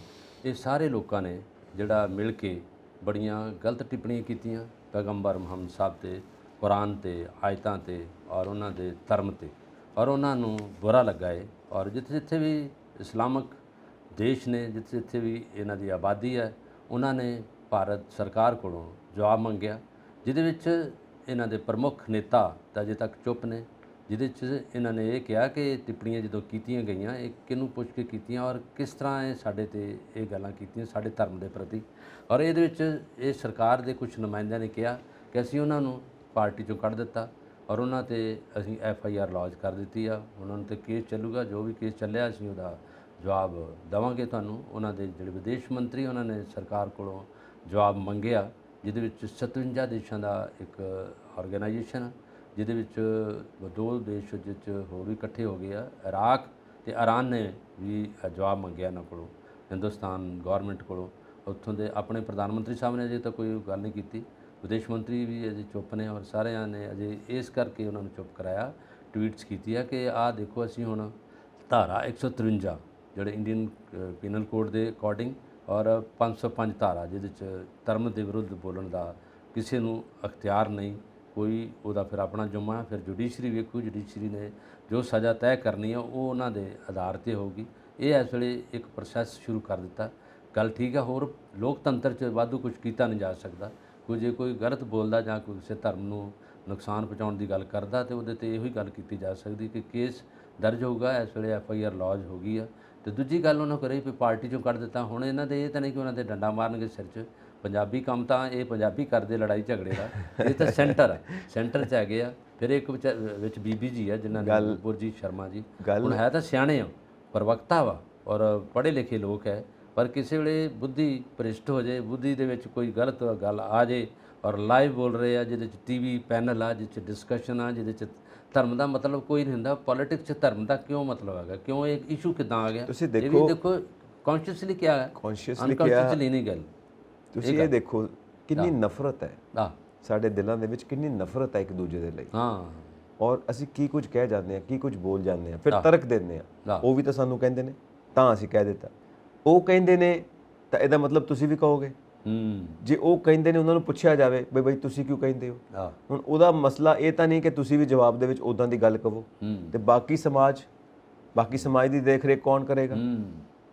Speaker 2: ਇਹ ਸਾਰੇ ਲੋਕਾਂ ਨੇ ਜਿਹੜਾ ਮਿਲ ਕੇ ਬੜੀਆਂ ਗਲਤ ਟਿੱਪਣੀਆਂ ਕੀਤੀਆਂ ਪੈਗੰਬਰ ਮੁਹੰਮਦ ਸਾਹਿਬ 'ਤੇ, ਕੁਰਾਨ 'ਤੇ, ਆਇਤਾਂ 'ਤੇ, ਔਰ ਉਹਨਾਂ ਦੇ ਧਰਮ 'ਤੇ, ਔਰ ਉਹਨਾਂ ਨੂੰ ਬੁਰਾ ਲੱਗਾ ਹੈ। ਔਰ ਜਿੱਥੇ ਜਿੱਥੇ ਵੀ ਇਸਲਾਮਿਕ ਦੇਸ਼ ਨੇ, ਜਿੱਥੇ ਜਿੱਥੇ ਵੀ ਇਹਨਾਂ ਦੀ ਆਬਾਦੀ ਹੈ, ਉਹਨਾਂ ਨੇ ਭਾਰਤ ਸਰਕਾਰ ਕੋਲੋਂ ਜਵਾਬ ਮੰਗਿਆ, ਜਿਹਦੇ ਵਿੱਚ ਇਹਨਾਂ ਦੇ ਪ੍ਰਮੁੱਖ ਨੇਤਾ ਤਾਂ ਅਜੇ ਤੱਕ ਚੁੱਪ ਨੇ, ਜਿਹਦੇ 'ਚ ਇਹਨਾਂ ਨੇ ਇਹ ਕਿਹਾ ਕਿ ਟਿੱਪਣੀਆਂ ਜਦੋਂ ਕੀਤੀਆਂ ਗਈਆਂ ਇਹ ਕਿਹਨੂੰ ਪੁੱਛ ਕੇ ਕੀਤੀਆਂ, ਔਰ ਕਿਸ ਤਰ੍ਹਾਂ ਇਹ ਸਾਡੇ 'ਤੇ ਇਹ ਗੱਲਾਂ ਕੀਤੀਆਂ ਸਾਡੇ ਧਰਮ ਦੇ ਪ੍ਰਤੀ। ਔਰ ਇਹਦੇ ਵਿੱਚ ਇਹ ਸਰਕਾਰ ਦੇ ਕੁਝ ਨੁਮਾਇੰਦਿਆਂ ਨੇ ਕਿਹਾ ਕਿ ਅਸੀਂ ਉਹਨਾਂ ਨੂੰ ਪਾਰਟੀ 'ਚੋਂ ਕੱਢ ਦਿੱਤਾ, ਔਰ ਉਹਨਾਂ 'ਤੇ ਅਸੀਂ FIR ਲੌਂਚ ਕਰ ਦਿੱਤੀ ਆ, ਉਹਨਾਂ 'ਤੇ ਕੇਸ ਚੱਲੂਗਾ, ਜੋ ਵੀ ਕੇਸ ਚੱਲਿਆ ਅਸੀਂ ਉਹਦਾ ਜਵਾਬ ਦੇਵਾਂਗੇ ਤੁਹਾਨੂੰ। ਉਹਨਾਂ ਦੇ ਜਿਹੜੇ ਵਿਦੇਸ਼ ਮੰਤਰੀ, ਉਹਨਾਂ ਨੇ ਸਰਕਾਰ ਕੋਲੋਂ ਜਵਾਬ ਮੰਗਿਆ, ਜਿਹਦੇ ਵਿੱਚ 57 ਦੇਸ਼ਾਂ ਦਾ ਇੱਕ ਆਰਗੇਨਾਈਜੇਸ਼ਨ, ਜਿਹਦੇ ਵਿੱਚ 2 ਦੇਸ਼ ਵਿੱਚ ਹੋਰ ਵੀ ਇਕੱਠੇ ਹੋ ਗਏ ਆ, ਇਰਾਕ ਤੇ ਈਰਾਨ ਨੇ ਵੀ ਜਵਾਬ ਮੰਗਿਆ ਇਹਨਾਂ ਕੋਲੋਂ, ਹਿੰਦੁਸਤਾਨ ਗੌਰਮੈਂਟ ਕੋਲੋਂ। ਉੱਥੋਂ ਦੇ ਆਪਣੇ ਪ੍ਰਧਾਨ ਮੰਤਰੀ ਸਾਹਿਬ ਨੇ ਅਜੇ ਤਾਂ ਕੋਈ ਗੱਲ ਨਹੀਂ ਕੀਤੀ, ਵਿਦੇਸ਼ ਮੰਤਰੀ ਵੀ ਅਜੇ ਚੁੱਪ ਨੇ, ਔਰ ਸਾਰਿਆਂ ਨੇ ਅਜੇ ਇਸ ਕਰਕੇ ਉਹਨਾਂ ਨੂੰ ਚੁੱਪ ਕਰਾਇਆ, ਟਵੀਟਸ ਕੀਤੀ ਆ ਕਿ ਆਹ ਦੇਖੋ ਅਸੀਂ ਹੁਣ ਧਾਰਾ 153 ਜਿਹੜੇ ਇੰਡੀਅਨ ਪੀਨਲ ਕੋਡ ਦੇ ਅਕੋਰਡਿੰਗ, ਔਰ 505 ਧਾਰਾ ਜਿਹਦੇ 'ਚ ਧਰਮ ਦੇ ਵਿਰੁੱਧ ਬੋਲਣ ਦਾ ਕਿਸੇ ਨੂੰ ਅਖਤਿਆਰ ਨਹੀਂ, ਕੋਈ ਉਹਦਾ ਫਿਰ ਆਪਣਾ ਜੁਮਾ ਹੈ, ਫਿਰ ਜੁਡੀਸ਼ਰੀ ਵੇਖੂ, ਜੁਡੀਸ਼ਰੀ ਨੇ ਜੋ ਸਜ਼ਾ ਤੈਅ ਕਰਨੀ ਆ ਉਹ ਉਹਨਾਂ ਦੇ ਆਧਾਰ 'ਤੇ ਹੋਊਗੀ। ਇਹ ਇਸ ਵੇਲੇ ਇੱਕ ਪ੍ਰੋਸੈਸ ਸ਼ੁਰੂ ਕਰ ਦਿੱਤਾ। ਗੱਲ ਠੀਕ ਹੈ, ਹੋਰ ਲੋਕਤੰਤਰ 'ਚ ਵਾਧੂ ਕੁਝ ਕੀਤਾ ਨਹੀਂ ਜਾ ਸਕਦਾ। ਕੋਈ ਜੇ ਕੋਈ ਗਲਤ ਬੋਲਦਾ ਜਾਂ ਕੋਈ ਕਿਸੇ ਧਰਮ ਨੂੰ ਨੁਕਸਾਨ ਪਹੁੰਚਾਉਣ ਦੀ ਗੱਲ ਕਰਦਾ ਤੇ ਉਹਦੇ 'ਤੇ ਇਹੋ ਹੀ ਗੱਲ ਕੀਤੀ ਜਾ ਸਕਦੀ ਕਿ ਕੇਸ ਦਰਜ ਹੋਊਗਾ। ਇਸ ਵੇਲੇ FIR ਲੌਂਚ ਹੋ ਗਈ ਆ। ਤੇ ਦੂਜੀ ਗੱਲ ਉਹਨਾਂ ਕਰੀ ਵੀ ਪਾਰਟੀ 'ਚੋਂ ਕੱਢ ਦਿੱਤਾ। ਹੁਣ ਇਹਨਾਂ ਦੇ ਇਹ ਤਾਂ ਨਹੀਂ ਕਿ ਉਹਨਾਂ ਦੇ ਡੰਡਾ ਮਾਰਨਗੇ ਸਿਰ 'ਚ, ਪੰਜਾਬੀ ਕੰਮ ਤਾਂ ਇਹ ਪੰਜਾਬੀ ਕਰਦੇ ਲੜਾਈ ਝਗੜੇ ਦਾ, ਇਹ ਤਾਂ ਸੈਂਟਰ 'ਚ ਹੈਗੇ ਆ। ਫਿਰ ਇੱਕ ਵਿੱਚ ਬੀਬੀ ਜੀ ਆ ਜਿਨ੍ਹਾਂ ਨੇ ਨੂਪੁਰ ਜੀ ਸ਼ਰਮਾ ਜੀ, ਹੁਣ ਹੈ ਤਾਂ ਸਿਆਣੇ ਆ, ਪ੍ਰਵਕਤਾ ਵਾ ਔਰ ਪੜ੍ਹੇ ਲਿਖੇ ਲੋਕ ਹੈ, ਪਰ ਕਿਸੇ ਵੇਲੇ ਬੁੱਧੀ ਭ੍ਰਿਸ਼ਟ ਹੋ ਜਾਏ, ਬੁੱਧੀ ਦੇ ਵਿੱਚ ਕੋਈ ਗਲਤ ਗੱਲ ਆ ਜਾਏ, ਔਰ ਲਾਈਵ ਬੋਲ ਰਹੇ ਆ, ਜਿਹਦੇ 'ਚ TV ਪੈਨਲ ਆ, ਜਿਹਦੇ 'ਚ ਡਿਸਕਸ਼ਨ ਆ, ਜਿਹਦੇ 'ਚ ਧਰਮ ਦਾ ਮਤਲਬ ਕੋਈ ਨਹੀਂ ਹੁੰਦਾ। ਪੋਲੀਟਿਕਸ 'ਚ ਧਰਮ ਦਾ ਕਿਉਂ ਮਤਲਬ ਹੈਗਾ, ਕਿਉਂ ਇਹ ਇਸ਼ੂ ਕਿੱਦਾਂ ਆ ਗਿਆ?
Speaker 1: ਤੁਸੀਂ
Speaker 2: ਇਹ ਵੀ ਦੇਖੋ ਕੌਨਸ਼ੀਅਸਲੀ ਕਿਹਾ ਹੈ, ਅਨਕੌਨਸ਼ੀਅਸਲੀ ਨਹੀਂ ਗੱਲ।
Speaker 1: ਤੁਸੀਂ ਇਹ ਦੇਖੋ ਕਿੰਨੀ ਨਫ਼ਰਤ ਹੈ ਸਾਡੇ ਦਿਲਾਂ ਦੇ ਵਿੱਚ, ਕਿੰਨੀ ਨਫ਼ਰਤ ਹੈ ਇੱਕ ਦੂਜੇ ਦੇ ਲਈ। ਔਰ ਅਸੀਂ ਕੀ ਕੁਝ ਕਹਿ ਜਾਂਦੇ ਹਾਂ, ਕੀ ਕੁਝ ਬੋਲ ਜਾਂਦੇ ਹਾਂ, ਫਿਰ ਤਰਕ ਦਿੰਦੇ ਹਾਂ। ਉਹ ਵੀ ਤਾਂ ਸਾਨੂੰ ਕਹਿੰਦੇ ਨੇ ਤਾਂ ਅਸੀਂ ਕਹਿ ਦਿੱਤਾ, ਉਹ ਕਹਿੰਦੇ ਨੇ ਤਾਂ ਇਹਦਾ ਮਤਲਬ ਤੁਸੀਂ ਵੀ ਕਹੋਗੇ। ਜੇ ਉਹ ਕਹਿੰਦੇ ਨੇ ਉਹਨਾਂ ਨੂੰ ਪੁੱਛਿਆ ਜਾਵੇ ਬਈ ਬਈ ਤੁਸੀਂ ਕਿਉਂ ਕਹਿੰਦੇ ਹੋ। ਹੁਣ ਉਹਦਾ ਮਸਲਾ ਇਹ ਤਾਂ ਨਹੀਂ ਕਿ ਤੁਸੀਂ ਵੀ ਜਵਾਬ ਦੇ ਵਿੱਚ ਉੱਦਾਂ ਦੀ ਗੱਲ ਕਹੋ ਤੇ ਬਾਕੀ ਸਮਾਜ ਦੀ ਦੇਖ ਰੇਖ ਕੌਣ ਕਰੇਗਾ?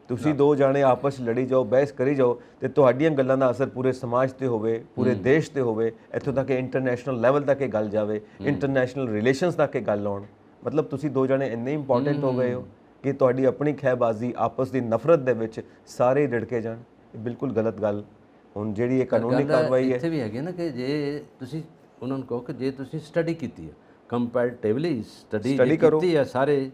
Speaker 1: ਤੁਸੀਂ ਦੋ ਜਾਣੇ ਆਪਸ ਲੜੀ ਜਾਓ, ਬਹਿਸ ਕਰੀ ਜਾਓ ਤੇ ਤੁਹਾਡੀਆਂ ਗੱਲਾਂ ਦਾ ਅਸਰ ਪੂਰੇ ਸਮਾਜ ਤੇ ਹੋਵੇ, ਪੂਰੇ ਦੇਸ਼ ਤੇ ਹੋਵੇ, ਇੱਥੋਂ ਤੱਕ ਇੰਟਰਨੈਸ਼ਨਲ ਲੈਵਲ ਤੱਕ ਇਹ ਗੱਲ ਜਾਵੇ, ਇੰਟਰਨੈਸ਼ਨਲ ਰਿਲੇਸ਼ਨਸ ਤੱਕ ਇਹ ਗੱਲ ਆਉਣ। ਮਤਲਬ ਤੁਸੀਂ ਦੋ ਜਾਣੇ ਇੰਨੇ ਇੰਪੋਰਟੈਂਟ ਹੋ ਗਏ ਹੋ ਕਿ ਤੁਹਾਡੀ ਆਪਣੀ ਖਹਿਬਾਜ਼ੀ, ਆਪਸ ਦੀ ਨਫ਼ਰਤ ਦੇ ਵਿੱਚ ਸਾਰੇ ਰਿੜਕੇ ਜਾਣ। ਇਹ ਬਿਲਕੁਲ ਗਲਤ ਗੱਲ। ਹੁਣ ਜਿਹੜੀ ਇਹ ਕਾਨੂੰਨੀ ਕਾਰਵਾਈ ਹੈ
Speaker 2: ਇੱਥੇ ਵੀ ਹੈਗੀ ਨਾ ਕਿ ਜੇ ਤੁਸੀਂ ਉਹਨਾਂ ਨੂੰ ਕਹੋ ਕਿ ਜੇ ਤੁਸੀਂ ਸਟੱਡੀ ਕੀਤੀ ਹੈ, ਕੰਪੈਰੀਟਿਵਲੀ ਸਟੱਡੀ ਕੀਤੀ ਹੈ, ਸਾਰੇ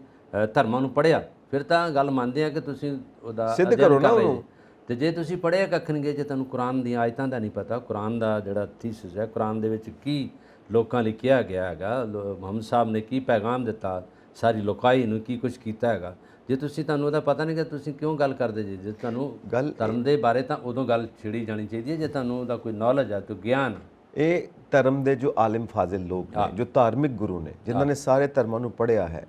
Speaker 2: ਧਰਮਾਂ ਨੂੰ ਪੜ੍ਹਿਆ, ਫਿਰ ਤਾਂ ਗੱਲ ਮੰਨਦੇ ਆ ਕਿ ਤੁਸੀਂ ਉਹਦਾ
Speaker 1: ਸਿੱਧ ਕਰੋ ਨਾ ਉਹਨੂੰ।
Speaker 2: ਤੇ ਜੇ ਤੁਸੀਂ ਪੜ੍ਹਿਆ ਕੱਖ ਨਹੀਂ ਗਏ, ਜੇ ਤੁਹਾਨੂੰ ਕੁਰਾਨ ਦੀਆਂ ਆਇਤਾਂ ਦਾ ਨਹੀਂ ਪਤਾ, ਕੁਰਾਨ ਦਾ ਜਿਹੜਾ ਥੀਸਿਸ ਹੈ, ਕੁਰਾਨ ਦੇ ਵਿੱਚ ਕੀ ਲੋਕਾਂ ਲਈ ਕਿਹਾ ਗਿਆ ਹੈਗਾ, ਮੁਹੰਮਦ ਸਾਹਿਬ ਨੇ ਕੀ ਪੈਗਾਮ ਦਿੱਤਾ ਸਾਰੀ ਲੋਕਾਈ ਨੂੰ, ਕੀ ਕੁਝ ਕੀਤਾ ਹੈਗਾ, ਜੇ ਤੁਹਾਨੂੰ ਉਹਦਾ ਪਤਾ ਨਹੀਂ ਕਿ ਤੁਸੀਂ ਕਿਉਂ ਗੱਲ ਕਰਦੇ ਜੀ? ਜੇ ਤੁਹਾਨੂੰ ਧਰਮ ਦੇ ਬਾਰੇ ਤਾਂ ਉਦੋਂ ਗੱਲ ਛਿੜੀ ਜਾਣੀ ਚਾਹੀਦੀ ਹੈ ਜੇ ਤੁਹਾਨੂੰ ਉਹਦਾ ਕੋਈ ਨੌਲੇਜ ਆ, ਕੋਈ ਗਿਆਨ।
Speaker 1: ਇਹ ਧਰਮ ਦੇ ਜੋ ਆਲਿਮ ਫਾਜ਼ਿਲ ਲੋਕ ਨੇ, ਜੋ ਧਾਰਮਿਕ ਗੁਰੂ ਨੇ, ਜਿਨ੍ਹਾਂ ਨੇ ਸਾਰੇ ਧਰਮਾਂ ਨੂੰ ਪੜ੍ਹਿਆ ਹੈ,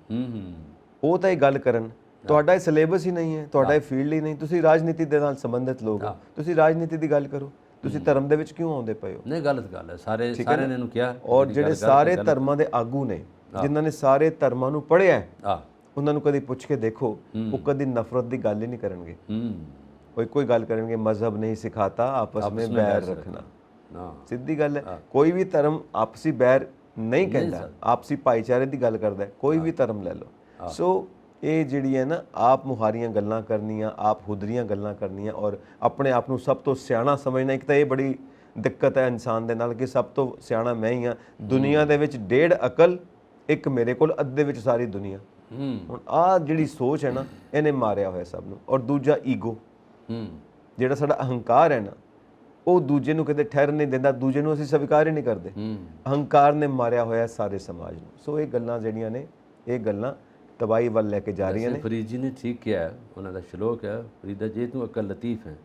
Speaker 1: ਉਹ ਤਾਂ ਇਹ ਗੱਲ ਕਰਨ। ਤੁਹਾਡਾ ਇਹ ਸਿਲੇਬਸ ਹੀ ਨਹੀਂ ਹੈ, ਤੁਹਾਡਾ ਇਹ ਫੀਲਡ ਹੀ ਨਹੀਂ। ਤੁਸੀਂ ਰਾਜਨੀਤੀ ਦੇ ਨਾਲ ਸੰਬੰਧਿਤ ਲੋਕ ਹੋ, ਤੁਸੀਂ ਰਾਜਨੀਤੀ ਦੀ ਗੱਲ ਕਰੋ। ਤੁਸੀਂ ਧਰਮ ਦੇ ਵਿੱਚ ਕਿਉਂ ਆਉਂਦੇ ਪਏ ਹੋ?
Speaker 2: ਨਹੀਂ, ਗਲਤ ਗੱਲ ਹੈ। ਸਾਰਿਆਂ ਨੇ ਇਹਨੂੰ ਕਿਹਾ।
Speaker 1: ਔਰ ਜਿਹੜੇ ਸਾਰੇ ਧਰਮਾਂ ਦੇ ਆਗੂ ਨੇ, ਜਿਨ੍ਹਾਂ ਨੇ ਸਾਰੇ ਧਰਮਾਂ ਨੂੰ ਪੜ੍ਹਿਆ, ਉਹਨਾਂ ਨੂੰ ਕਦੀ ਪੁੱਛ ਕੇ ਦੇਖੋ, ਉਹ ਕਦੀ ਨਫ਼ਰਤ ਦੀ ਗੱਲ ਹੀ ਨਹੀਂ ਕਰਨਗੇ। ਉਹ ਇੱਕੋ ਹੀ ਗੱਲ ਕਰਨਗੇ, ਮਜ਼ਹਬ ਨਹੀਂ ਸਿਖਾਤਾ ਆਪਸ ਵਿੱਚ बैर रखना। ਸਿੱਧੀ ਗੱਲ ਹੈ, ਕੋਈ ਵੀ ਧਰਮ ਆਪਸੀ बैर ਨਹੀਂ ਕਹਿੰਦਾ, ਆਪਸੀ ਭਾਈਚਾਰੇ ਦੀ ਗੱਲ ਕਰਦਾ ਹੈ, ਕੋਈ ਵੀ ਧਰਮ ਲੈ ਲਓ। ਸੋ ਇਹ ਜਿਹੜੀ ਹੈ ਨਾ ਆਪ ਮੁਹਾਰੀਆਂ ਗੱਲਾਂ ਕਰਨੀਆਂ, ਆਪ ਹੁਦਰੀਆਂ ਗੱਲਾਂ ਕਰਨੀਆਂ ਔਰ ਆਪਣੇ ਆਪ ਨੂੰ ਸਭ ਤੋਂ ਸਿਆਣਾ ਸਮਝਣਾ, ਇੱਕ ਤਾਂ ਇਹ ਬੜੀ ਦਿੱਕਤ ਹੈ ਇਨਸਾਨ ਦੇ ਨਾਲ ਕਿ ਸਭ ਤੋਂ ਸਿਆਣਾ ਮੈਂ ਹੀ ਹਾਂ ਦੁਨੀਆ ਦੇ ਵਿੱਚ, 1.5 ਅਕਲ ਇੱਕ ਮੇਰੇ ਕੋਲ, ਅੱਧੇ ਵਿੱਚ ਸਾਰੀ ਦੁਨੀਆ। ਹੁਣ ਆਹ ਜਿਹੜੀ ਸੋਚ ਹੈ ਨਾ, ਇਹਨੇ ਮਾਰਿਆ ਹੋਇਆ ਸਭ ਨੂੰ। ਔਰ ਦੂਜਾ ਈਗੋ, ਜਿਹੜਾ ਸਾਡਾ ਅਹੰਕਾਰ ਹੈ ਨਾ, ਉਹ ਦੂਜੇ ਨੂੰ ਕਦੇ ਠਹਿਰਨ ਨਹੀਂ ਦਿੰਦਾ, ਦੂਜੇ ਨੂੰ ਅਸੀਂ ਸਵੀਕਾਰ ਹੀ ਨਹੀਂ ਕਰਦੇ। ਅਹੰਕਾਰ ਨੇ ਮਾਰਿਆ ਹੋਇਆ ਸਾਰੇ ਸਮਾਜ ਨੂੰ। ਸੋ ਇਹ ਗੱਲਾਂ ਜਿਹੜੀਆਂ ਨੇ, ਇਹ ਗੱਲਾਂ ਤਬਾਹੀ ਵੱਲ ਲੈ ਕੇ ਜਾ ਰਹੀਆਂ ਨੇ।
Speaker 2: ਫਰੀਦ ਜੀ ਨੇ ਠੀਕ ਕਿਹਾ, ਉਹਨਾਂ ਦਾ ਸ਼ਲੋਕ ਹੈ, ਫਰੀਦਾ ਜੇ ਤੂੰ ਅਕਲ ਲਤੀਫ ਹੈ,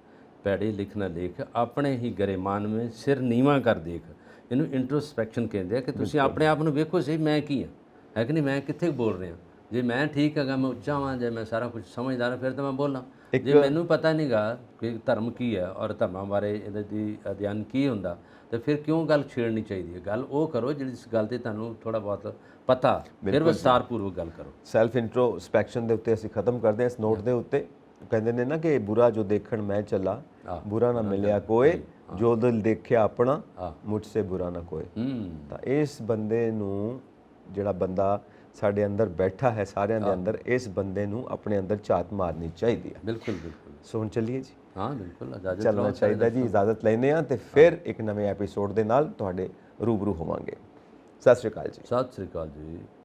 Speaker 2: ਪੈੜੇ ਲਿਖ ਨਾ ਲੇਖ, ਆਪਣੇ ਹੀ ਗਰੇਮਾਨ ਵਿੱਚ ਸਿਰ ਨੀਵਾਂ ਕਰ ਦੇਖ। ਇਹਨੂੰ ਇੰਟਰੋਸਪੈਕਸ਼ਨ ਕਹਿੰਦੇ ਆ ਕਿ ਤੁਸੀਂ ਆਪਣੇ ਆਪ ਨੂੰ ਵੇਖੋ ਸਹੀ, ਮੈਂ ਕੀ ਹਾਂ, ਹੈ ਕਿ ਨਹੀਂ, ਮੈਂ ਕਿੱਥੇ ਬੋਲ ਰਿਹਾ। ਜੇ ਮੈਂ ਠੀਕ ਹੈਗਾ, ਮੈਂ ਉੱਚਾ ਹਾਂ, ਜੇ ਮੈਂ ਸਾਰਾ ਕੁਝ ਸਮਝਦਾਰ ਹਾਂ, ਫਿਰ ਤਾਂ ਮੈਂ ਬੋਲਾਂ। ਜੇ ਮੈਨੂੰ ਪਤਾ ਨਹੀਂਗਾ ਕਿ ਧਰਮ ਕੀ ਹੈ ਔਰ ਧਰਮਾਂ ਬਾਰੇ ਇਹਦੇ ਦੀ ਅਧਿਐਨ ਕੀ ਹੁੰਦਾ, ਤੇ ਫਿਰ ਕਿਉਂ ਗੱਲ ਛੇੜਨੀ ਚਾਹੀਦੀ ਹੈ। ਗੱਲ ਉਹ ਕਰੋ ਜਿਹੜੀ ਇਸ ਗੱਲ ਤੇ ਤੁਹਾਨੂੰ ਥੋੜਾ ਬਹੁਤ ਪਤਾ, ਫਿਰ ਵਿਸਤਾਰਪੂਰਵਕ ਗੱਲ ਕਰੋ।
Speaker 1: ਸੈਲਫ ਇੰਟਰੋਸਪੈਕਸ਼ਨ ਦੇ ਉੱਤੇ ਅਸੀਂ ਖਤਮ ਕਰਦੇ ਹਾਂ ਇਸ ਨੋਟ ਦੇ ਉੱਤੇ। ਕਹਿੰਦੇ ਨੇ ਨਾ ਕਿ ਬੁਰਾ ਜੋ ਦੇਖਣ ਮੈਂ ਚੱਲਾ, ਬੁਰਾ ਨਾ ਮਿਲਿਆ ਕੋਏ, ਜੋ ਦਿਲ ਦੇਖਿਆ ਆਪਣਾ, ਮੁਝਸੇ ਬੁਰਾ ਨਾ ਕੋਏ। ਤਾਂ ਇਸ ਬੰਦੇ ਨੂੰ, ਜਿਹੜਾ ਬੰਦਾ ਸਾਡੇ ਅੰਦਰ ਬੈਠਾ ਹੈ ਸਾਰਿਆਂ ਦੇ ਅੰਦਰ, ਇਸ ਬੰਦੇ ਨੂੰ ਆਪਣੇ ਅੰਦਰ ਝਾਤ ਮਾਰਨੀ ਚਾਹੀਦੀ ਹੈ।
Speaker 2: ਬਿਲਕੁਲ ਬਿਲਕੁਲ।
Speaker 1: ਸੋ ਹੁਣ ਚੱਲੀਏ ਜੀ।
Speaker 2: ਹਾਂ ਬਿਲਕੁਲ, ਇਜਾਜ਼ਤ
Speaker 1: ਚੱਲਣਾ ਚਾਹੀਦਾ ਜੀ। ਇਜਾਜ਼ਤ ਲੈਂਦੇ ਹਾਂ ਤੇ ਫਿਰ ਇੱਕ ਨਵੇਂ ਐਪੀਸੋਡ ਦੇ ਨਾਲ ਤੁਹਾਡੇ ਰੂਬਰੂ ਹੋਵਾਂਗੇ। ਸਤਿ ਸ਼੍ਰੀ ਅਕਾਲ ਜੀ।
Speaker 2: ਸਤਿ ਸ਼੍ਰੀ ਅਕਾਲ ਜੀ।